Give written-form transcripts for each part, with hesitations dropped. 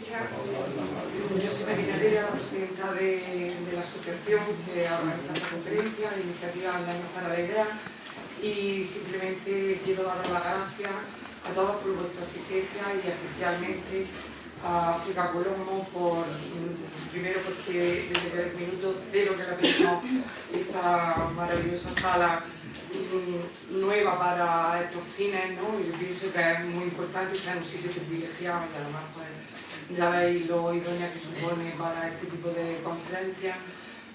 conferencia. Yo soy Marina Herrera, la presidenta de la asociación que organiza esta conferencia, la iniciativa Andamios para la Idea, y simplemente quiero dar las gracias a todos por vuestra asistencia y especialmente a África Colombo primero porque desde el minuto cero que le pedimos esta maravillosa sala nueva para estos fines, ¿no? Y yo pienso que es muy importante estar en un sitio privilegiado y además pues ya veis lo idónea que supone para este tipo de conferencias.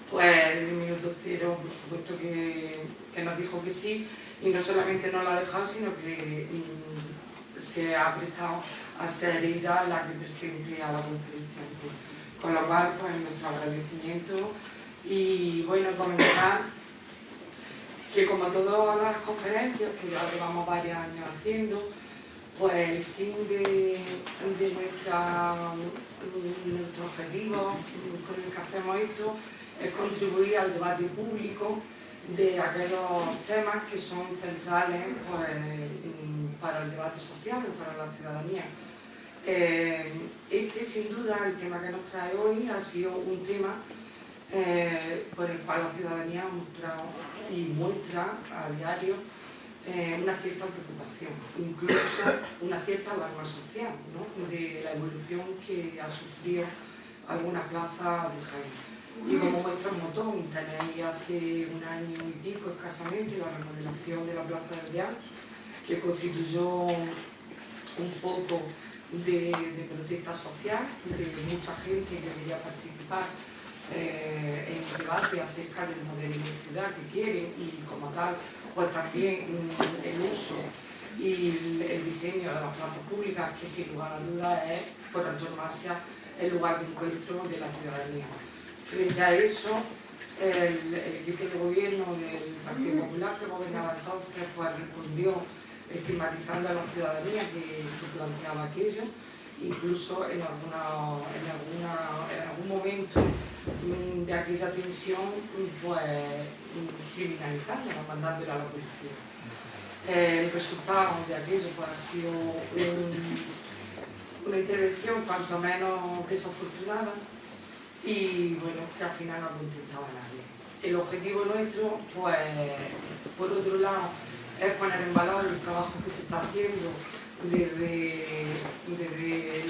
Pues desde el minuto cero por supuesto que nos dijo que sí, y no solamente nos la ha dejado, sino que se ha prestado a ser ella la que presente a la conferencia. Con lo cual, pues nuestro agradecimiento. Y bueno, comentar que como todas las conferencias que ya llevamos varios años haciendo, pues el fin de nuestro objetivo con el que hacemos esto es contribuir al debate público de aquellos temas que son centrales pues, para el debate social o para la ciudadanía. Sin duda, el tema que nos trae hoy ha sido un tema por el cual la ciudadanía ha mostrado y muestra a diario una cierta preocupación, incluso una cierta alarma social, ¿no? De la evolución que ha sufrido alguna plaza de Jaén. Y como muestra un botón, tenéis hace un año y pico escasamente la remodelación de la plaza del Real, que constituyó un foco de protesta social, de mucha gente que quería participar en el debate acerca del modelo de ciudad que quieren, y como tal, pues también el uso y el diseño de las plazas públicas, que sin lugar a dudas es, por antonomasia, el lugar de encuentro de la ciudadanía. Frente a eso, el equipo de gobierno del Partido Popular que gobernaba entonces, pues respondió estigmatizando a la ciudadanía que planteaba aquello, incluso en algún momento de aquella tensión, pues criminalizándola, mandándola a la policía. El resultado de aquello pues, ha sido una intervención cuanto menos desafortunada y bueno, que al final no contentaba a nadie. El objetivo nuestro, pues, por otro lado, es poner en valor el trabajo que se está haciendo desde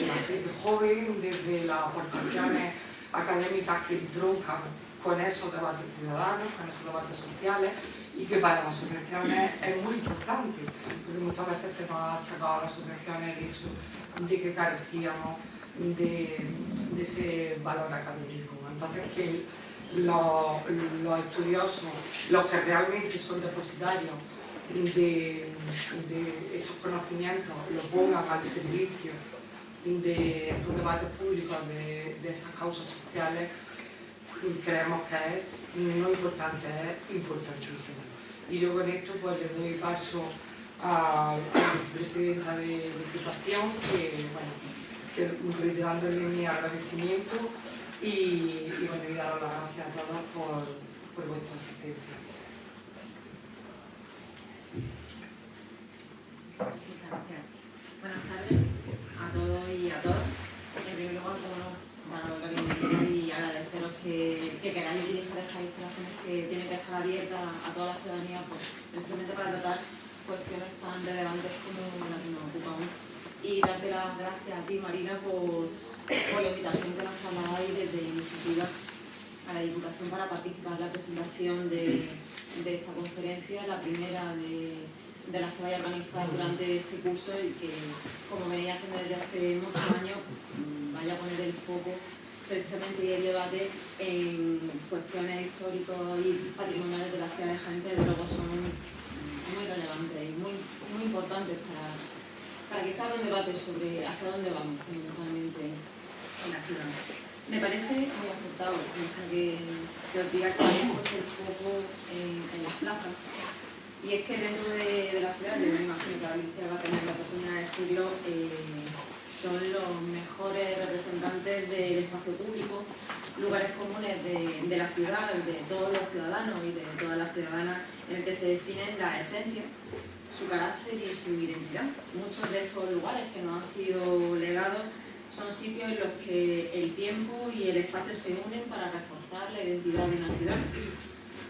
la gente joven, desde las aportaciones académicas que entroncan con esos debates ciudadanos, con esos debates sociales, y que para las asociaciones es muy importante, porque muchas veces se nos ha achacado a las asociaciones el hecho de que carecíamos de ese valor académico. Entonces, que los estudiosos, los que realmente son depositarios de esos conocimientos, los pongan al servicio de estos debates públicos, de estas causas sociales, creemos que es no importante, es importantísimo. Y yo con esto pues le doy paso a la vicepresidenta de Diputación, que reiterándole mi agradecimiento y daros las gracias a todos por vuestra asistencia. Muchas gracias. Buenas tardes a todos y a todas. En primer lugar, daros la bienvenida y agradeceros que queráis utilizar estas instalaciones que tienen que estar abiertas a toda la ciudadanía, pues, precisamente para tratar cuestiones tan relevantes como las que nos ocupamos. Y darte las gracias a ti, Marina, por la invitación que nos trasladáis desde Iniciativa a la Diputación para participar en la presentación de esta conferencia, la primera de las que vaya a organizar durante este curso y que, como venía haciendo desde hace muchos años, vaya a poner el foco precisamente y el debate en cuestiones históricas y patrimoniales de la ciudad de Jaén, que desde luego son muy relevantes y muy importantes para que se abra un debate sobre hacia dónde vamos fundamentalmente en la ciudad. Me parece muy acertado que os diga que hayáis puesto el foco en las plazas. Y es que dentro de la ciudad, yo me imagino que Alicia va a tener la oportunidad de decirlo, son los mejores representantes del espacio público, lugares comunes de la ciudad, de todos los ciudadanos y de todas las ciudadanas, en el que se definen la esencia, su carácter y su identidad. Muchos de estos lugares que nos han sido legados Son sitios en los que el tiempo y el espacio se unen para reforzar la identidad de una ciudad,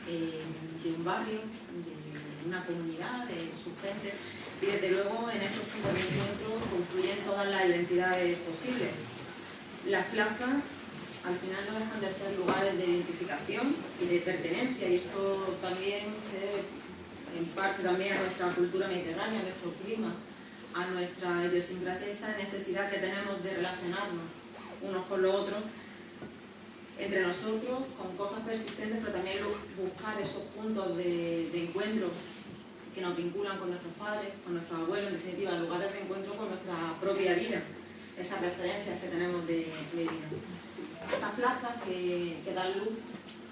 de un barrio, de una comunidad, de sus gentes. Y desde luego en estos puntos de encuentro confluyen todas las identidades posibles. Las plazas al final no dejan de ser lugares de identificación y de pertenencia, y esto también se debe en parte también a nuestra cultura mediterránea, a nuestro clima, a nuestra idiosincrasia, esa necesidad que tenemos de relacionarnos unos con los otros, entre nosotros, con cosas persistentes, pero también buscar esos puntos de encuentro que nos vinculan con nuestros padres, con nuestros abuelos, en definitiva, lugares de encuentro con nuestra propia vida, esas referencias que tenemos de vida. Estas plazas que dan luz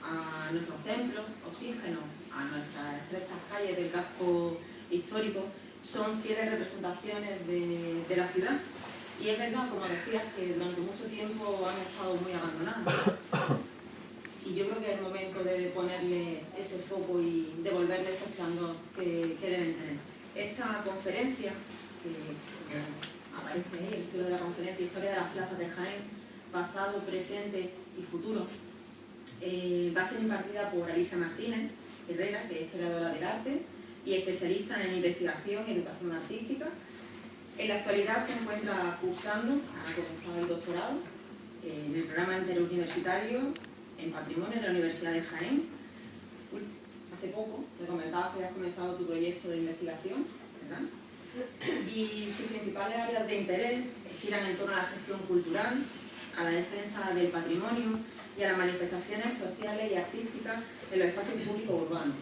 a nuestros templos, oxígeno, a nuestras estrechas calles del casco histórico, son fieles representaciones de la ciudad. Y es verdad, como decías, que durante mucho tiempo han estado muy abandonadas. Y yo creo que es el momento de ponerle ese foco y devolverle ese esplendor que deben tener. Esta conferencia, que aparece ahí, el título de la conferencia, Historia de las plazas de Jaén, pasado, presente y futuro, va a ser impartida por Alicia Martínez Herrera, que es historiadora del arte y especialista en investigación y educación artística. En la actualidad se encuentra cursando, ha comenzado el doctorado, en el programa interuniversitario en Patrimonio de la Universidad de Jaén. Hace poco me comentabas que habías comenzado tu proyecto de investigación, ¿verdad? Y sus principales áreas de interés giran en torno a la gestión cultural, a la defensa del patrimonio y a las manifestaciones sociales y artísticas en los espacios públicos urbanos.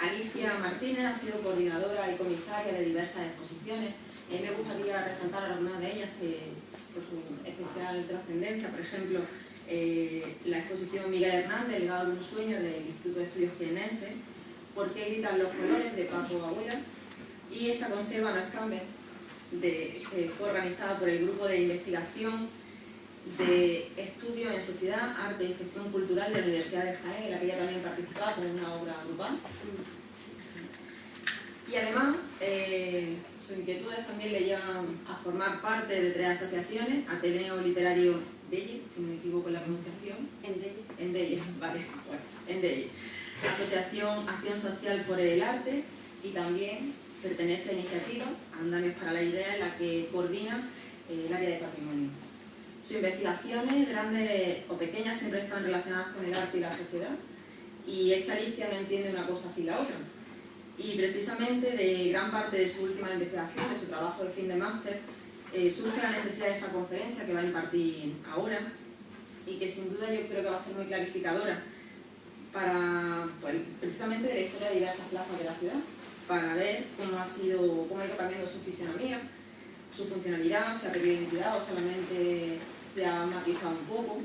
Alicia Martínez ha sido coordinadora y comisaria de diversas exposiciones. Me gustaría resaltar algunas de ellas que, por su especial trascendencia, por ejemplo, la exposición Miguel Hernández, El legado de un sueño, del Instituto de Estudios Jiennenses, ¿Por qué gritan los colores?, de Paco Agüera, y esta conserva no escambe, que fue organizada por el Grupo de Investigación de Estudios en Sociedad, Arte y Gestión Cultural de la Universidad de Jaén, en la que ella también participaba con una obra grupal. Y además, sus inquietudes también le llevan a formar parte de 3 asociaciones: Ateneo Literario Delle, si no me equivoco en la pronunciación. Endelle, vale, bueno, Endelle. Asociación Acción Social por el Arte, y también pertenece a la iniciativa Andamios para la Idea, en la que coordina el área de patrimonio. Sus investigaciones, grandes o pequeñas, siempre están relacionadas con el arte y la sociedad, y es que Alicia no entiende una cosa sin la otra. Y precisamente de gran parte de su última investigación, de su trabajo de fin de máster, surge la necesidad de esta conferencia que va a impartir ahora, y que sin duda yo creo que va a ser muy clarificadora para, pues, precisamente de la historia de diversas plazas de la ciudad, para ver cómo ha ido cambiando su fisonomía, su funcionalidad, si ha perdido identidad o solamente se ha matizado un poco,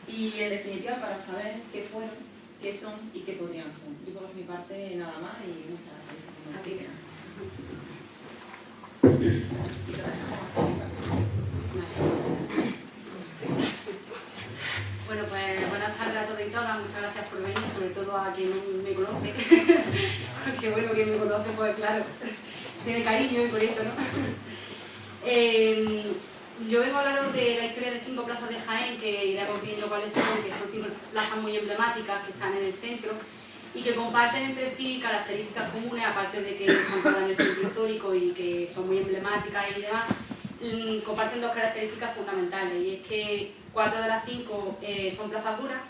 y en definitiva para saber qué fueron, qué son y qué podrían ser. Yo por mi parte nada más y muchas gracias. Bueno, pues buenas tardes a todos y todas, muchas gracias por venir, sobre todo a quien no me conoce, porque bueno, quien me conoce pues claro, tiene cariño y por eso, ¿no? Yo vengo a hablaros de la historia de 5 plazas de Jaén, que iremos viendo cuáles son, que son 5 plazas muy emblemáticas que están en el centro y que comparten entre sí características comunes, aparte de que están todas en el centro histórico y que son muy emblemáticas y demás. Comparten 2 características fundamentales, y es que 4 de las 5 son plazas duras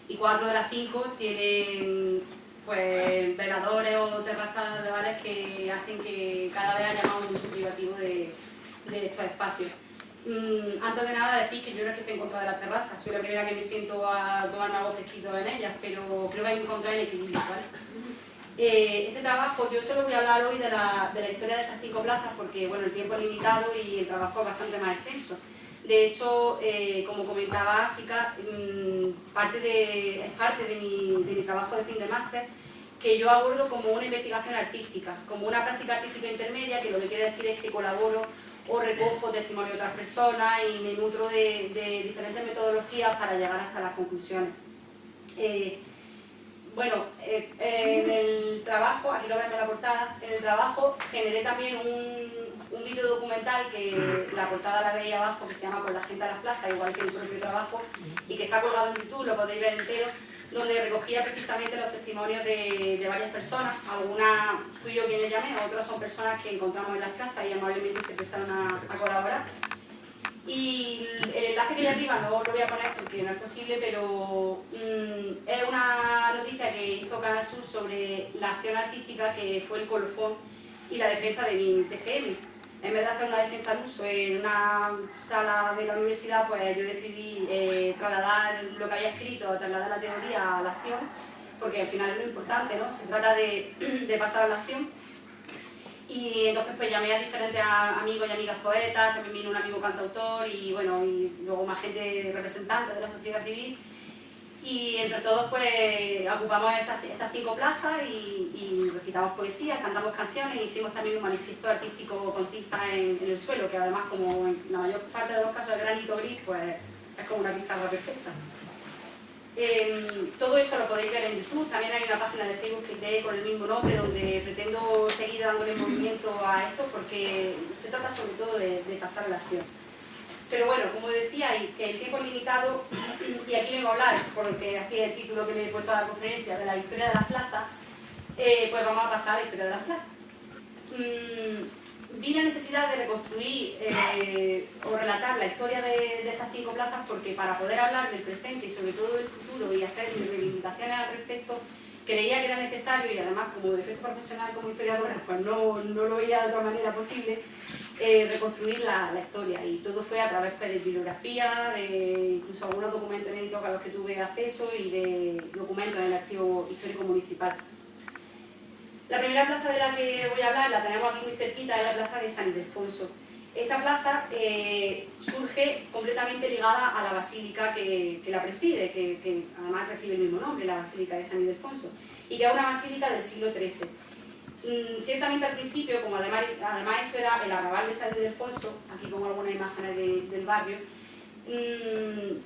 y 4 de las 5 tienen pues veladores o terrazas de bares que hacen que cada vez haya más un uso privativo de estos espacios. Antes de nada decir que yo no es que esté en contra de las terrazas, soy la primera que me siento a tomarme algo fresquito en ellas, pero creo que hay que encontrar el equilibrio, ¿vale? Este trabajo, yo solo voy a hablar hoy de la historia de esas 5 plazas porque bueno, el tiempo es limitado y el trabajo es bastante más extenso. De hecho, como comentaba África, es parte de mi trabajo de fin de máster, que yo abordo como una investigación artística, como una práctica artística intermedia, que lo que quiere decir es que colaboro o recojo testimonio de otras personas y me nutro de diferentes metodologías para llegar hasta las conclusiones. Bueno, en el trabajo, aquí lo ven en la portada, en el trabajo generé también un vídeo documental documental que la portada la veis abajo, que se llama Con la gente a las plazas, igual que el propio trabajo, y que está colgado en YouTube, lo podéis ver entero, donde recogía precisamente los testimonios de varias personas. Algunas fui yo quien le llamé, otras son personas que encontramos en las plazas y amablemente se prestaron a colaborar. Y el enlace que hay arriba no lo voy a poner porque no es posible, pero es una noticia que hizo Canal Sur sobre la acción artística que fue el colofón y la defensa de mi TGM. En vez de hacer una defensa al uso en una sala de la universidad, pues yo decidí trasladar lo que había escrito, trasladar la teoría a la acción, porque al final es lo importante, ¿no? Se trata de pasar a la acción. Y entonces pues llamé a diferentes amigos y amigas poetas, también vino un amigo cantautor y bueno, y luego más gente representante de la sociedad civil. Y entre todos pues ocupamos estas 5 plazas y recitamos poesías, cantamos canciones y hicimos también un manifiesto artístico con tiza en el suelo, que además, como en la mayor parte de los casos el granito gris, pues es como una pizarra perfecta. Todo eso lo podéis ver en YouTube. También hay una página de Facebook que creé con el mismo nombre, donde pretendo seguir dándole movimiento a esto, porque se trata sobre todo de pasar a la acción. Pero bueno, como decía, que el tiempo es limitado, y aquí vengo a hablar, porque así es el título que le he puesto a la conferencia, de la historia de las plazas, pues vamos a pasar a la historia de las plazas. Vi la necesidad de reconstruir o relatar la historia de estas 5 plazas, porque para poder hablar del presente y sobre todo del futuro y hacer reivindicaciones al respecto, creía que era necesario, y además como defecto profesional como historiadora, pues no lo veía de otra manera posible, reconstruir la historia. Y todo fue a través pues, de bibliografía, de incluso algunos documentos inéditos a los que tuve acceso y de documentos en el Archivo Histórico Municipal. La primera plaza de la que voy a hablar, la tenemos aquí muy cerquita, es la plaza de San Ildefonso. Esta plaza surge completamente ligada a la basílica que la preside, que además recibe el mismo nombre, la Basílica de San Ildefonso, y que es una basílica del siglo XIII. Ciertamente al principio, como además esto era el arrabal de San Ildefonso, aquí pongo algunas imágenes del barrio,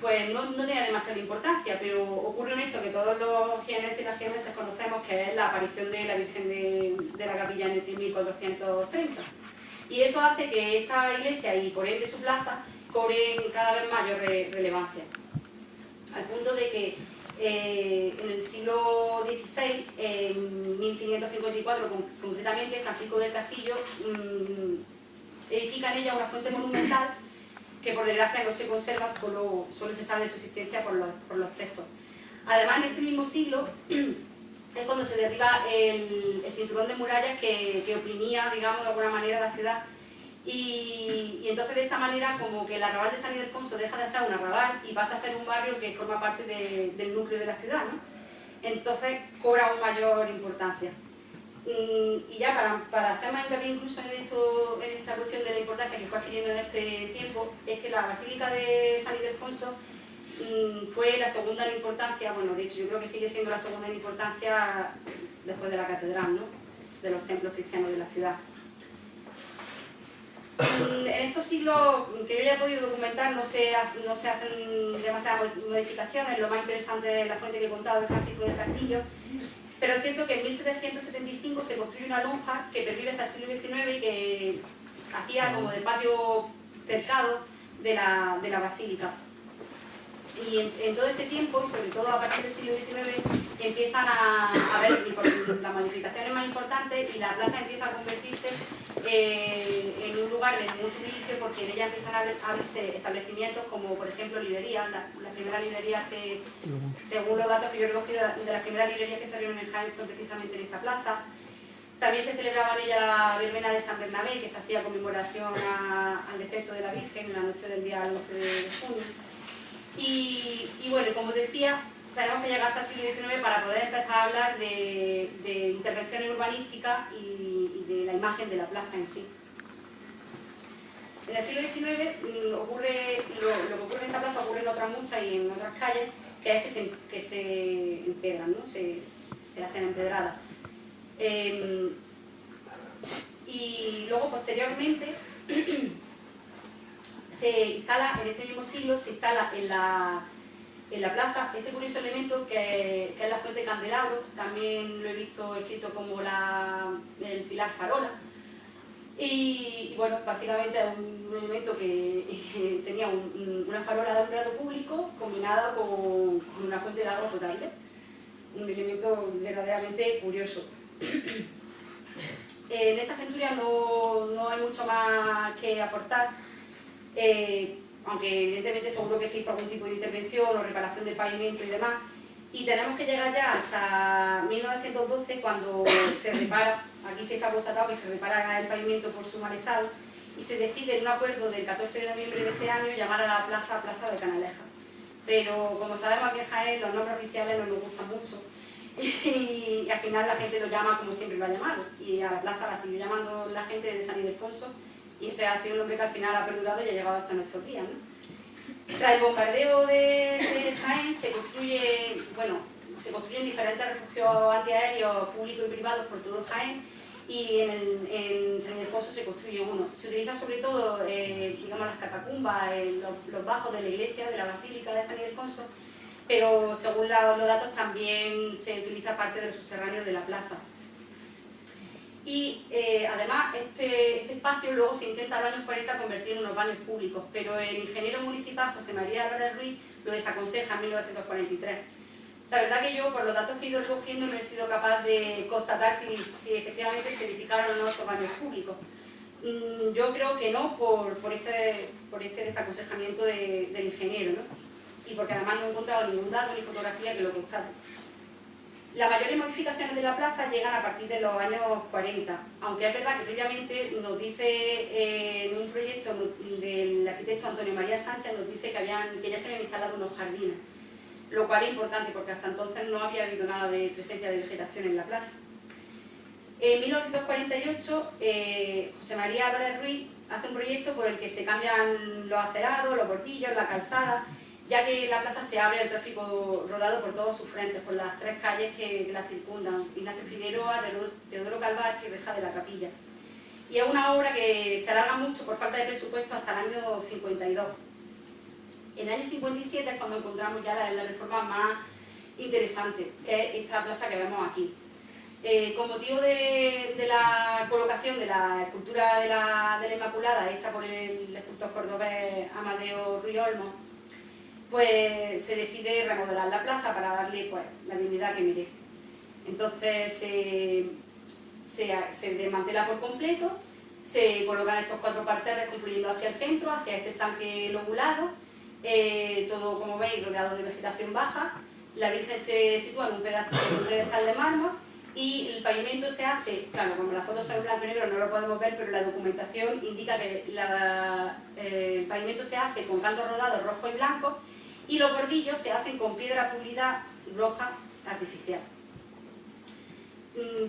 pues no tenía demasiada importancia, pero ocurre un hecho que todos los jienenses y las jienenses conocemos, que es la aparición de la Virgen de la Capilla en 1430. Y eso hace que esta iglesia y por ende su plaza cobren cada vez mayor relevancia. Al punto de que en el siglo XVI, en 1554 concretamente, Francisco del Castillo edifica en ella una fuente monumental que por desgracia no se conserva, solo se sabe de su existencia por los textos. Además, en este mismo siglo es cuando se derriba el cinturón de murallas que oprimía, digamos, de alguna manera la ciudad. Y entonces de esta manera como que el arrabal de San Ildefonso deja de ser un arrabal y pasa a ser un barrio que forma parte del núcleo de la ciudad, ¿no? Entonces cobra aún mayor importancia. Y ya para hacer más hincapié incluso en esta cuestión de la importancia que fue adquiriendo en este tiempo, es que la Basílica de San Ildefonso fue la segunda en importancia, bueno, de hecho yo creo que sigue siendo la segunda en importancia después de la catedral, ¿no? De los templos cristianos de la ciudad. En estos siglos que yo ya he podido documentar no se hacen demasiadas modificaciones. Lo más interesante es la fuente que he contado de Francisco del Castillo, pero es cierto que en 1775 se construye una lonja que pervive hasta el siglo XIX y que hacía como de patio cercado de la basílica. Y en todo este tiempo, y sobre todo a partir del siglo XIX, empiezan a haber las modificaciones más importantes y la plaza empieza a convertirse en un lugar de mucho privilegio, porque en ella empiezan a abrirse establecimientos como, por ejemplo, librerías. La primera librería que, según los datos que yo he recogido, de las primeras librerías que se abrieron en Jaén fue precisamente en esta plaza. También se celebraba en ella la verbena de San Bernabé, que se hacía conmemoración al deceso de la Virgen en la noche del día 11 de junio. Y bueno, como decía, tenemos que llegar hasta el siglo XIX para poder empezar a hablar de intervenciones urbanísticas y de la imagen de la plaza en sí. En el siglo XIX ocurre lo que ocurre en esta plaza ocurre en otras muchas y en otras calles, que es que se empedran, ¿no? se hacen empedradas. Y luego posteriormente se instala, en este mismo siglo, se instala en la plaza este curioso elemento que es la fuente Candelabro. También lo he visto escrito como el pilar farola. Y bueno, básicamente es un elemento que tenía una farola de alumbrado público combinada con una fuente de agua potable. Un elemento verdaderamente curioso. En esta centuria no hay mucho más que aportar, aunque evidentemente seguro que se hizo algún tipo de intervención o reparación del pavimento y demás. Y tenemos que llegar ya hasta 1912, cuando se repara, aquí se está constatado que se repara el pavimento por su mal estado, y se decide en un acuerdo del 14 de noviembre de ese año llamar a la plaza Plaza de Canalejas. Pero como sabemos aquí en Jaén los nombres oficiales no nos gustan mucho, y al final la gente lo llama como siempre lo ha llamado, y a la plaza la siguió llamando la gente de San Ildefonso, y ese ha sido un nombre que al final ha perdurado y ha llegado hasta nuestros días, ¿no? Tras el bombardeo de Jaén se construyen diferentes refugios antiaéreos públicos y privados por todo Jaén, y en San Ildefonso se construye uno. Se utiliza sobre todo, digamos, las catacumbas, los bajos de la iglesia, de la basílica de San Ildefonso, pero según los datos también se utiliza parte de los subterráneos de la plaza. Y además este espacio luego se intenta en los años 40 convertir en unos baños públicos, pero el ingeniero municipal José María Álvarez Ruiz lo desaconseja en 1943. La verdad que yo, por los datos que he ido recogiendo, no he sido capaz de constatar si efectivamente se edificaron o no estos baños públicos. Yo creo que no, por este desaconsejamiento del ingeniero, ¿no? Y porque además no he encontrado ningún dato ni fotografía que lo constate. Las mayores modificaciones de la plaza llegan a partir de los años 40, aunque es verdad que previamente nos dice en un proyecto del arquitecto Antonio María Sánchez, nos dice que ya se habían instalado unos jardines, lo cual es importante porque hasta entonces no había habido nada de presencia de vegetación en la plaza. En 1948, José María Álvarez Ruiz hace un proyecto por el que se cambian los acerados, los bordillos, la calzada, ya que la plaza se abre al tráfico rodado por todos sus frentes, por las tres calles que la circundan: Ignacio Figueroa, Teodoro Calvache y Reja de la Capilla. Y es una obra que se alarga mucho por falta de presupuesto hasta el año 52. En el año 57 es cuando encontramos ya la reforma más interesante, que es esta plaza que vemos aquí. Con motivo de la colocación de la escultura de la Inmaculada, hecha por el escultor cordobés Amadeo Ruiz Olmos, pues se decide remodelar la plaza para darle, pues, la dignidad que merece. Entonces se desmantela por completo, se colocan estos 4 parterres confluyendo hacia el centro, hacia este estanque lobulado, todo, como veis, rodeado de vegetación baja. La Virgen se sitúa en un pedestal de mármol y el pavimento se hace, claro, como las fotos son en blanco y negro no lo podemos ver, pero la documentación indica que el pavimento se hace con cantos rodados rojo y blanco, y los bordillos se hacen con piedra pulida roja artificial.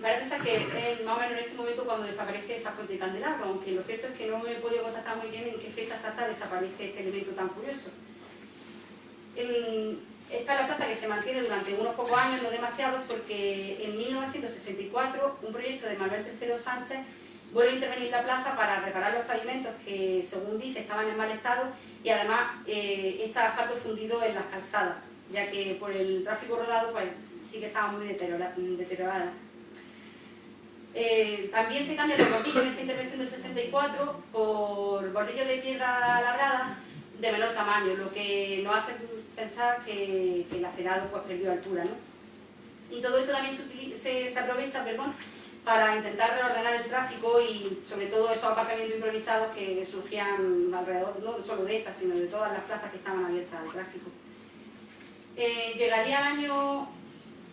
Parece ser que es más o menos en este momento cuando desaparece esa fuente de candelabro, aunque lo cierto es que no he podido constatar muy bien en qué fecha exacta desaparece este elemento tan curioso. Esta es la plaza que se mantiene durante unos pocos años, no demasiados, porque en 1964 un proyecto de Manuel III Sánchez vuelve a intervenir en la plaza para reparar los pavimentos que, según dice, estaban en mal estado, y además echa asfalto fundido en las calzadas, ya que por el tráfico rodado pues sí que estaba muy deteriorada. También se cambian los bordillos en esta intervención del 64 por bordillos de piedra labrada de menor tamaño, lo que nos hace pensar que el acerado pues perdió altura, ¿no? Y todo esto también se aprovecha, para intentar reordenar el tráfico y sobre todo esos aparcamientos improvisados que surgían alrededor, no solo de esta, sino de todas las plazas que estaban abiertas al tráfico. Llegaría el año,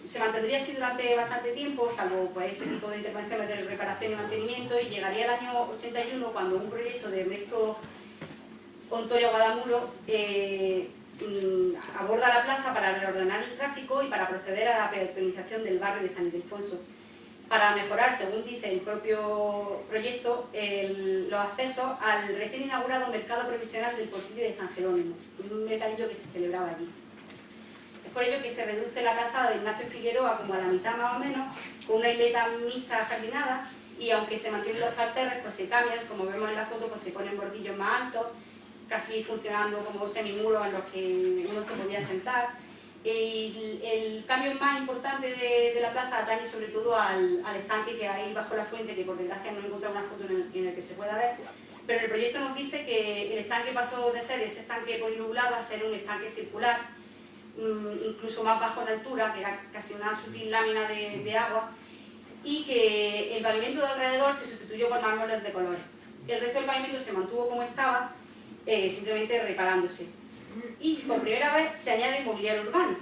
se mantendría así durante bastante tiempo, salvo pues, ese tipo de intervenciones de reparación y mantenimiento, y llegaría el año 81 cuando un proyecto de Ernesto Ontorio Guadamuro aborda la plaza para reordenar el tráfico y para proceder a la peatonalización del barrio de San Ildefonso, para mejorar, según dice el propio proyecto, los accesos al recién inaugurado mercado provisional del Portillo de San Jerónimo, un mercadillo que se celebraba allí. Es por ello que se reduce la calzada de Ignacio Figueroa como a la mitad más o menos, con una isleta mixta jardinada, y aunque se mantienen los parterres, pues se cambian, como vemos en la foto, pues se ponen bordillos más altos, casi funcionando como semimuros en los que uno se podía sentar. El cambio más importante de la plaza atañe sobre todo al estanque que hay bajo la fuente, que por desgracia no he encontrado una foto en el que se pueda ver, pero el proyecto nos dice que el estanque pasó de ser ese estanque polilobulado a ser un estanque circular, incluso más bajo en altura, que era casi una sutil lámina de agua, y que el pavimento de alrededor se sustituyó por mármoles de colores. El resto del pavimento se mantuvo como estaba, simplemente reparándose. Y por primera vez se añade mobiliario urbano,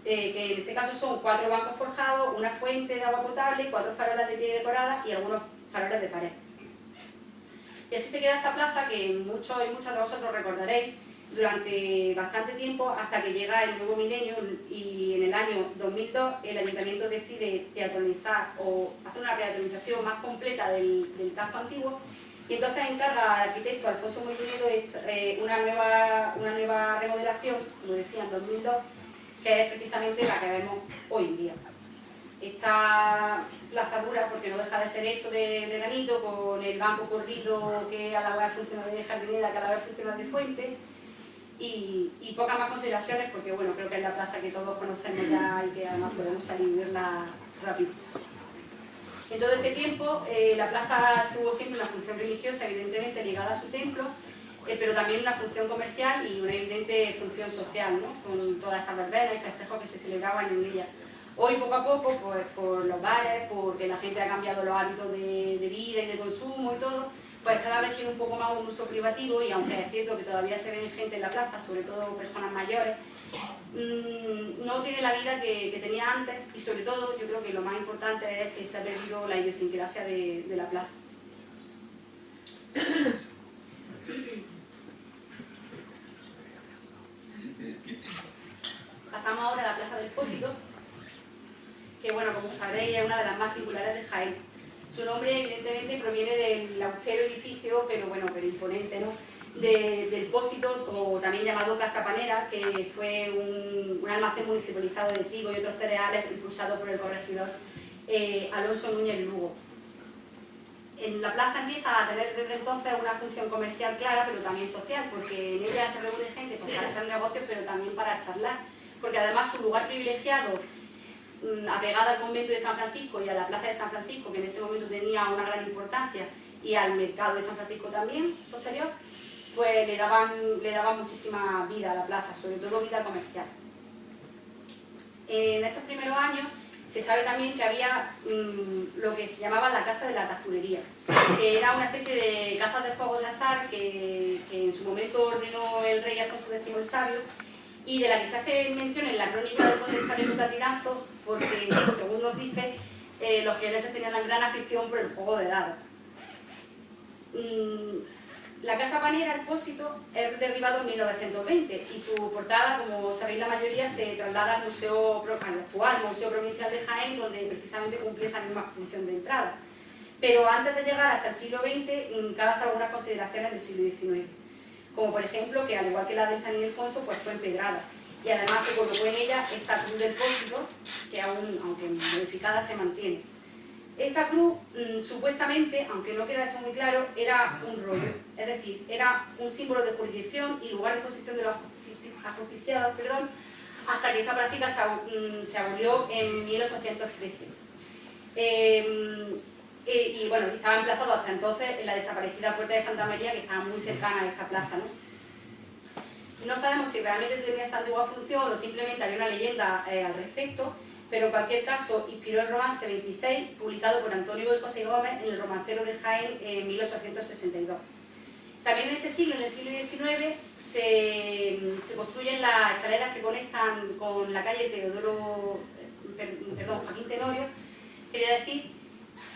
que en este caso son 4 bancos forjados, una fuente de agua potable, 4 farolas de pie decoradas y algunos faroles de pared. Y así se queda esta plaza que muchos y muchas de vosotros recordaréis durante bastante tiempo, hasta que llega el nuevo milenio y en el año 2002 el ayuntamiento decide peatonalizar o hacer una peatonalización más completa del casco antiguo, y entonces encarga al arquitecto Alfonso Molinero una nueva remodelación, como decía, en 2002, que es precisamente la que vemos hoy en día. Esta plaza dura, porque no deja de ser eso de granito, con el banco corrido que a la vez funciona de jardinera, que a la vez funciona de fuente, y pocas más consideraciones, porque bueno, creo que es la plaza que todos conocemos ya y que además podemos salir y verla rápido. En todo este tiempo, la plaza tuvo siempre una función religiosa, evidentemente ligada a su templo, pero también una función comercial y una evidente función social, ¿no? Con todas esas verbenas y festejos que se celebraban en ella. Hoy, poco a poco, pues, por los bares, porque la gente ha cambiado los hábitos de vida y de consumo y todo, pues cada vez tiene un poco más un uso privativo, y aunque es cierto que todavía se ven gente en la plaza, sobre todo personas mayores, no tiene la vida que tenía antes, y sobre todo yo creo que lo más importante es que se ha perdido la idiosincrasia de la plaza. Pasamos ahora a la Plaza del Pósito, que bueno, como sabréis es una de las más singulares de Jaén. Su nombre evidentemente proviene del austero edificio, pero imponente, ¿no?, del Pósito, o también llamado Casa Panera, que fue un almacén municipalizado de trigo y otros cereales impulsado por el corregidor Alonso Núñez Lugo. En la plaza empieza a tener desde entonces una función comercial clara, pero también social, porque en ella se reúne gente pues, para hacer negocios, pero también para charlar, porque además su lugar privilegiado, apegada al convento de San Francisco y a la plaza de San Francisco, que en ese momento tenía una gran importancia, y al mercado de San Francisco también, posterior, pues le daban muchísima vida a la plaza, sobre todo vida comercial. En estos primeros años se sabe también que había lo que se llamaba la Casa de la Tajurería, que era una especie de casas de juegos de azar que en su momento ordenó el rey Alfonso X el Sabio, y de la que se hace mención en la crónica del conde Carlos Catirazo, porque, según nos dice, los jienenses tenían una gran afición por el juego de dados. La Casa Panera, el Pósito, es derribado en 1920 y su portada, como sabéis la mayoría, se traslada al actual Museo Provincial de Jaén, donde precisamente cumple esa misma función de entrada. Pero antes de llegar hasta el siglo XX, cabe hacer algunas consideraciones del siglo XIX. Como por ejemplo que, al igual que la de San Ildefonso, pues fue empedrada. Y además se colocó en ella esta cruz del Pósito, que aún, aunque modificada, se mantiene. Esta cruz, supuestamente, aunque no queda esto muy claro, era un rollo, es decir, era un símbolo de jurisdicción y lugar de exposición de los ajusticiados, hasta que esta práctica se abolió en 1813. Y bueno, estaba emplazado hasta entonces en la desaparecida Puerta de Santa María, que estaba muy cercana a esta plaza, ¿no? No sabemos si realmente tenía esa antigua función o simplemente había una leyenda al respecto, pero en cualquier caso inspiró el romance 26, publicado por Antonio del José Gómez en el Romancero de Jaén en 1862. También en este siglo, en el siglo XIX, se construyen las escaleras que conectan con la calle Joaquín Tenorio, quería decir,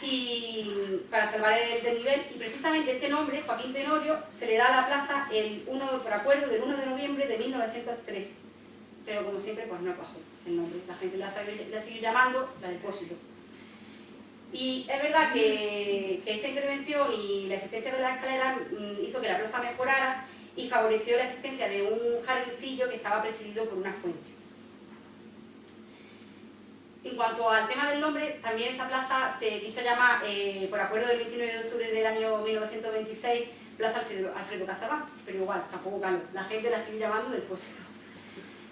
y para salvar el desnivel, y precisamente este nombre, Joaquín Tenorio, se le da a la plaza por acuerdo del 1 de noviembre de 1913, pero como siempre pues no cuajó el nombre, la gente la siguió llamando la del Pósito. Y es verdad que esta intervención y la existencia de la escalera hizo que la plaza mejorara y favoreció la existencia de un jardincillo que estaba presidido por una fuente. En cuanto al tema del nombre, también esta plaza se quiso llamar, por acuerdo del 29 de octubre del año 1926, Plaza Alfredo Cazabán, pero igual, tampoco caló, la gente la sigue llamando del Pósito.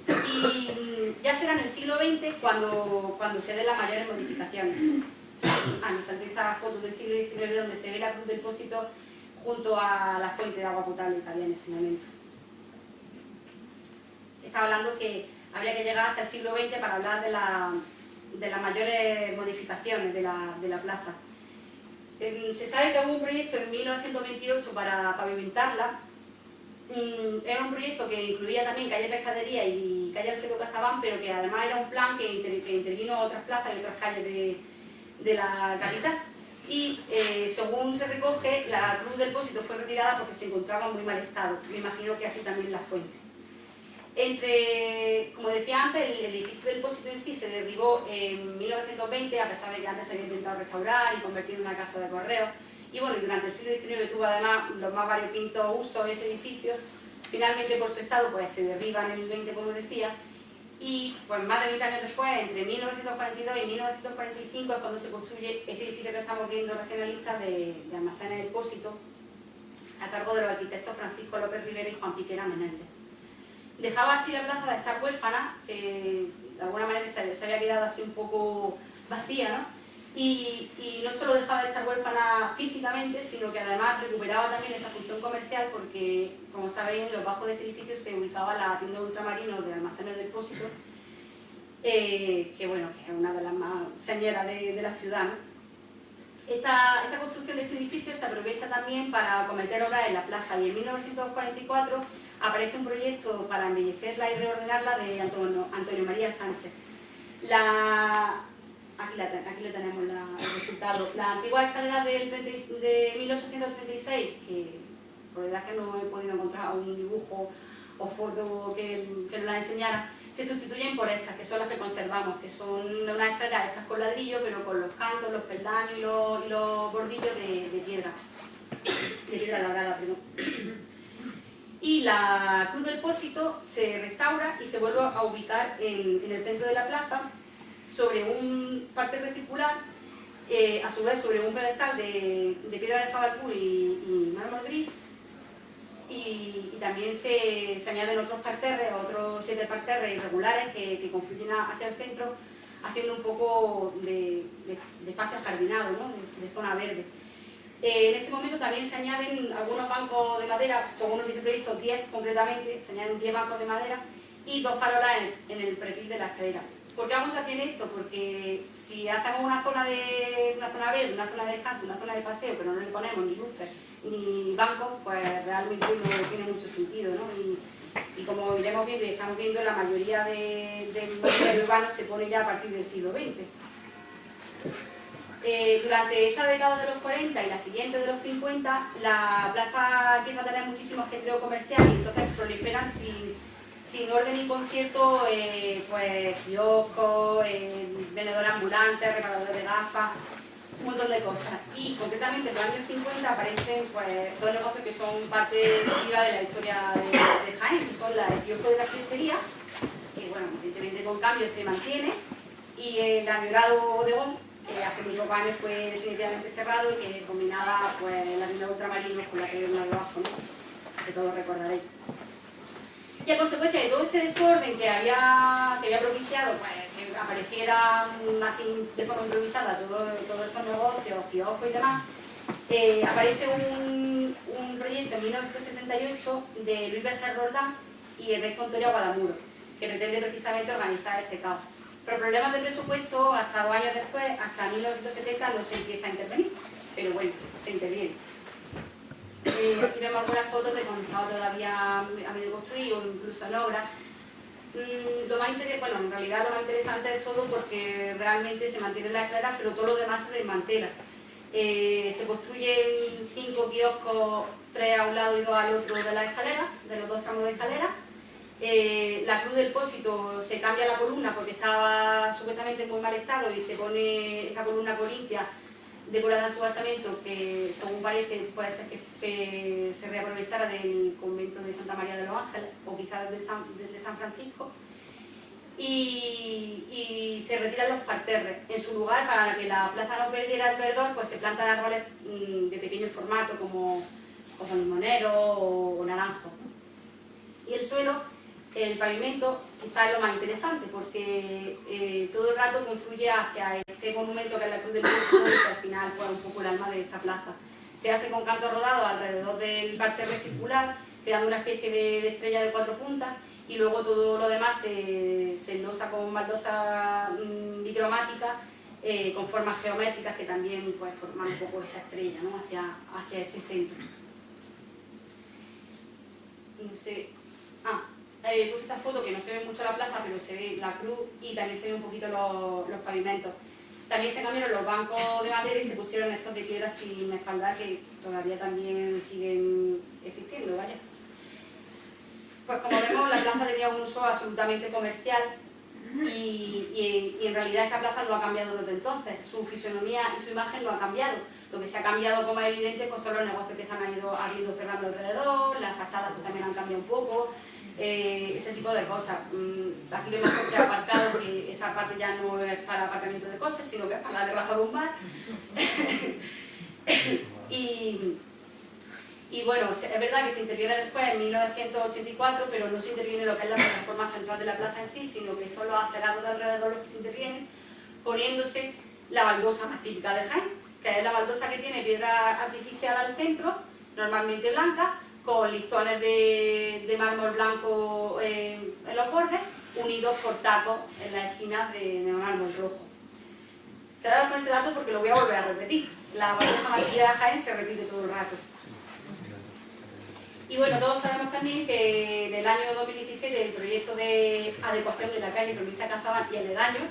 Y ya será en el siglo XX cuando se den las mayores modificaciones. Me salté esta foto del siglo XIX donde se ve la cruz del Pósito junto a la fuente de agua potable que había en ese momento. Estaba hablando que habría que llegar hasta el siglo XX para hablar de las mayores modificaciones de la plaza. Se sabe que hubo un proyecto en 1928 para pavimentarla. Era un proyecto que incluía también calle Pescadería y calle Alfredo Cazabán, pero que además era un plan que intervino otras plazas y otras calles de la capital. Y según se recoge, la cruz del Pósito fue retirada porque se encontraba en muy mal estado. Me imagino que así también la fuente. Como decía antes, el edificio del Pósito en sí se derribó en 1920, a pesar de que antes se había intentado restaurar y convertir en una casa de correos. Y bueno, durante el siglo XIX tuvo además los más variopintos usos ese edificio. Finalmente, por su estado, pues se derriba en el 20, como decía. Y pues más de 20 años después, entre 1942 y 1945, es cuando se construye este edificio que estamos viendo regionalista de Almacenes del Pósito, a cargo de los arquitectos Francisco López Rivera y Juan Piquera Menéndez. Dejaba así la plaza de estar huérfana, de alguna manera se había quedado así un poco vacía, ¿no? Y no solo dejaba de estar huérfana físicamente, sino que además recuperaba también esa función comercial porque, como sabéis, en los bajos de este edificio se ubicaba la tienda de ultramarinos de Almacenes del Pósito, que bueno, que es una de las más señeras de la ciudad, ¿no? Esta construcción de este edificio se aprovecha también para acometer obras en la plaza y en 1944 aparece un proyecto para embellecerla y reordenarla de Antonio María Sánchez. Aquí le tenemos el resultado. La antigua escalera de 1836, que por desgracia no he podido encontrar un dibujo o foto que nos la enseñara, se sustituyen por estas, que son las que conservamos, que son unas escaleras hechas con ladrillo, pero con los cantos, los peldaños y los bordillos de piedra labrada, perdón. Y la cruz del Pósito se restaura y se vuelve a ubicar en el centro de la plaza, sobre un parterre circular, a su vez sobre un pedestal de piedra de Jabalpur y mármol gris, y también se añaden otros parterres, otros 7 parterres irregulares que confluyen hacia el centro, haciendo un poco de espacio jardinado, ¿no? de zona verde. En este momento también se añaden algunos bancos de madera, según nos dice el proyecto, 10 concretamente, se añaden 10 bancos de madera y 2 farolas en el presil de la escalera. ¿Por qué hago hincapié en esto? Porque si hacemos una zona verde, una zona de descanso, una zona de paseo, pero no le ponemos ni luces ni bancos, pues realmente no tiene mucho sentido, ¿no? Y como iremos viendo y estamos viendo, la mayoría del mobiliario urbano se pone ya a partir del siglo XX. Durante esta década de los 40 y la siguiente de los 50, la plaza empieza a tener muchísimo ajetreo comercial y entonces proliferan sin orden y concierto, pues kioscos, vendedores ambulantes, reparadores de gafas, un montón de cosas. Y concretamente en los años 50 aparecen pues, 2 negocios que son parte viva de la historia de Jaén, que son el kiosco de la crestería, que bueno, evidentemente con cambio se mantiene, y el añorado bodegón, que hace muy pocos años fue definitivamente cerrado y que combinaba pues, la tienda de ultramarinos con la que vemos abajo, ¿no? Que todos recordaréis. Y a consecuencia de todo este desorden que había propiciado pues, que aparecieran así de forma improvisada todos estos negocios, kioscos y demás, aparece un proyecto en 1968 de Luis Berger Roldán y Ernesto Antonio Guadamuro, que pretende precisamente organizar este caos. Pero problemas de presupuesto, hasta 2 años después, hasta 1970, no se empieza a intervenir, pero bueno, se interviene. Aquí vemos algunas fotos de cuando estaba todavía a medio construido o incluso en obra. Bueno, en realidad lo más interesante es todo porque realmente se mantiene la escalera, pero todo lo demás se desmantela. Se construyen 5 kioscos, 3 a un lado y 2 al otro de las escaleras, de los 2 tramos de escalera. La cruz del Pósito se cambia la columna porque estaba supuestamente en muy mal estado y se pone esta columna corintia decorada en su basamento, que según parece puede ser que se reaprovechara del convento de Santa María de los Ángeles o quizás del de San Francisco, y se retiran los parterres. En su lugar, para que la plaza no perdiera el verdor, pues se plantan árboles de pequeño formato como limonero o naranjo. Y el suelo el pavimento quizás es lo más interesante, porque todo el rato confluye hacia este monumento que es la Cruz del Músico, y que al final pues, un poco el alma de esta plaza. Se hace con canto rodado alrededor del parterre circular, creando una especie de estrella de 4 puntas, y luego todo lo demás se enlosa con baldosa bicromática, con formas geométricas que también pues, forman un poco esa estrella, ¿no? hacia este centro. No sé... puse esta foto que no se ve mucho la plaza, pero se ve la cruz y también se ven un poquito los pavimentos. También se cambiaron los bancos de madera y se pusieron estos de piedra sin espaldar, que todavía también siguen existiendo, vaya. Pues como vemos, la plaza tenía un uso absolutamente comercial y en realidad esta plaza no ha cambiado desde entonces. Su fisonomía y su imagen no ha cambiado. Lo que se ha cambiado, como es evidente, pues son los negocios que se han ido abriendo, cerrando alrededor, las fachadas pues también han cambiado un poco, ese tipo de cosas. Aquí vemos coches aparcados, que esa parte ya no es para aparcamiento de coches, sino que es para la terraza de un bar. Y bueno, es verdad que se interviene después en 1984, pero no se interviene lo que es la plataforma central de la plaza en sí, sino que son los acerados de alrededor los que se intervienen, poniéndose la baldosa más típica de Jaén, que es la baldosa que tiene piedra artificial al centro, normalmente blanca, con listones de mármol blanco en los bordes, unidos por tacos en las esquinas de mármol rojo. Quedaros con ese dato porque lo voy a volver a repetir. La baldosa más típica de Jaén se repite todo el rato. Y bueno, todos sabemos también que en el año 2017 el proyecto de adecuación de la calle Cronista Cazabán y aledaños,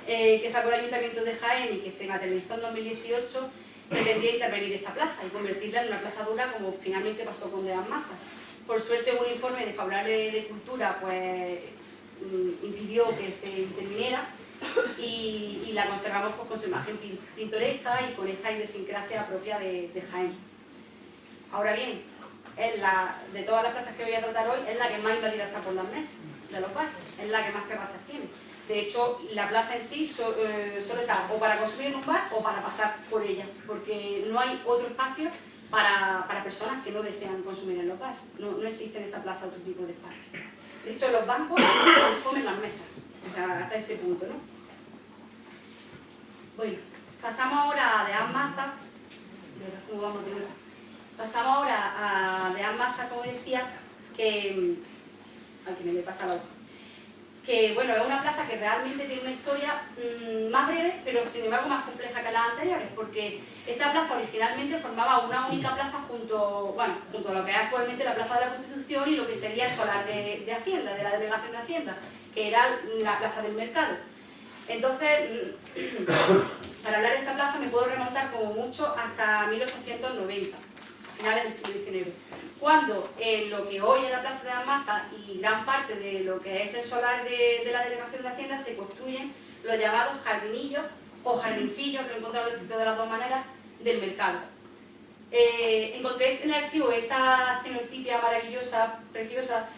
que sacó el Ayuntamiento de Jaén y que se materializó en 2018, pretendía intervenir esta plaza y convertirla en una plaza dura, como finalmente pasó con De las Mazas. Por suerte, un informe desfavorable de Cultura pues, impidió que se interviniera y la conservamos pues, con su imagen pintoresca y con esa idiosincrasia propia de Jaén. Ahora bien, de todas las plazas que voy a tratar hoy, es la que más invadida está por las mesas de los bares, es la que más terrazas tiene. De hecho, la plaza en sí solo está o para consumir en un bar o para pasar por ella, porque no hay otro espacio para personas que no desean consumir en los bares. No existe en esa plaza otro tipo de espacio. De hecho, los bancos comen las mesas, o sea, hasta ese punto, ¿no? Bueno, pasamos ahora a De las Mazas. ¿Cómo vamos de hora? Pasamos ahora a De las Mazas, como decía, que... Aquí me le pasa la hoja. Que bueno, es una plaza que realmente tiene una historia más breve, pero sin embargo más compleja que las anteriores, porque esta plaza originalmente formaba una única plaza junto a lo que es actualmente la Plaza de la Constitución y lo que sería el solar de Hacienda, de la Delegación de Hacienda, que era la Plaza del Mercado. Entonces, para hablar de esta plaza me puedo remontar como mucho hasta 1890. Finales del siglo XIX, cuando en lo que hoy es la Plaza de las Mazas y gran parte de lo que es el solar de la Delegación de Hacienda se construyen los llamados jardinillos o jardincillos, lo he encontrado escrito de las dos maneras, del mercado. Encontré en el archivo esta cenotipia maravillosa, preciosa,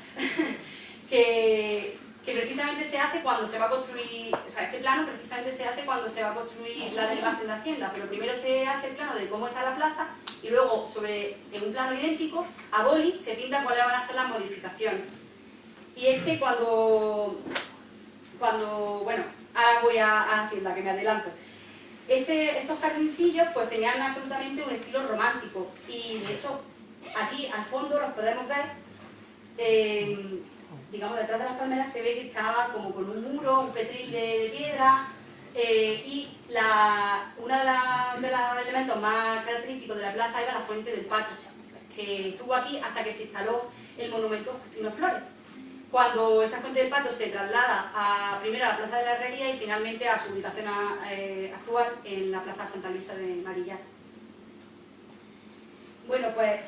que precisamente se hace cuando se va a construir, o sea, este plano precisamente se hace cuando se va a construir la Delegación de Hacienda, pero primero se hace el plano de cómo está la plaza y luego, en un plano idéntico, a boli se pinta cuáles van a ser las modificaciones. Y es que cuando bueno, ahora voy a Hacienda, que me adelanto. Estos jardincillos pues tenían absolutamente un estilo romántico y de hecho aquí al fondo los podemos ver, digamos detrás de las palmeras se ve que estaba como con un muro, un petril de piedra y uno de los elementos más característicos de la plaza era la fuente del Pato, que estuvo aquí hasta que se instaló el monumento Justino Flores. Cuando esta fuente del Pato se traslada primero a la Plaza de la Herrería y finalmente a su ubicación actual en la Plaza Santa Luisa de Marillar. Bueno, pues,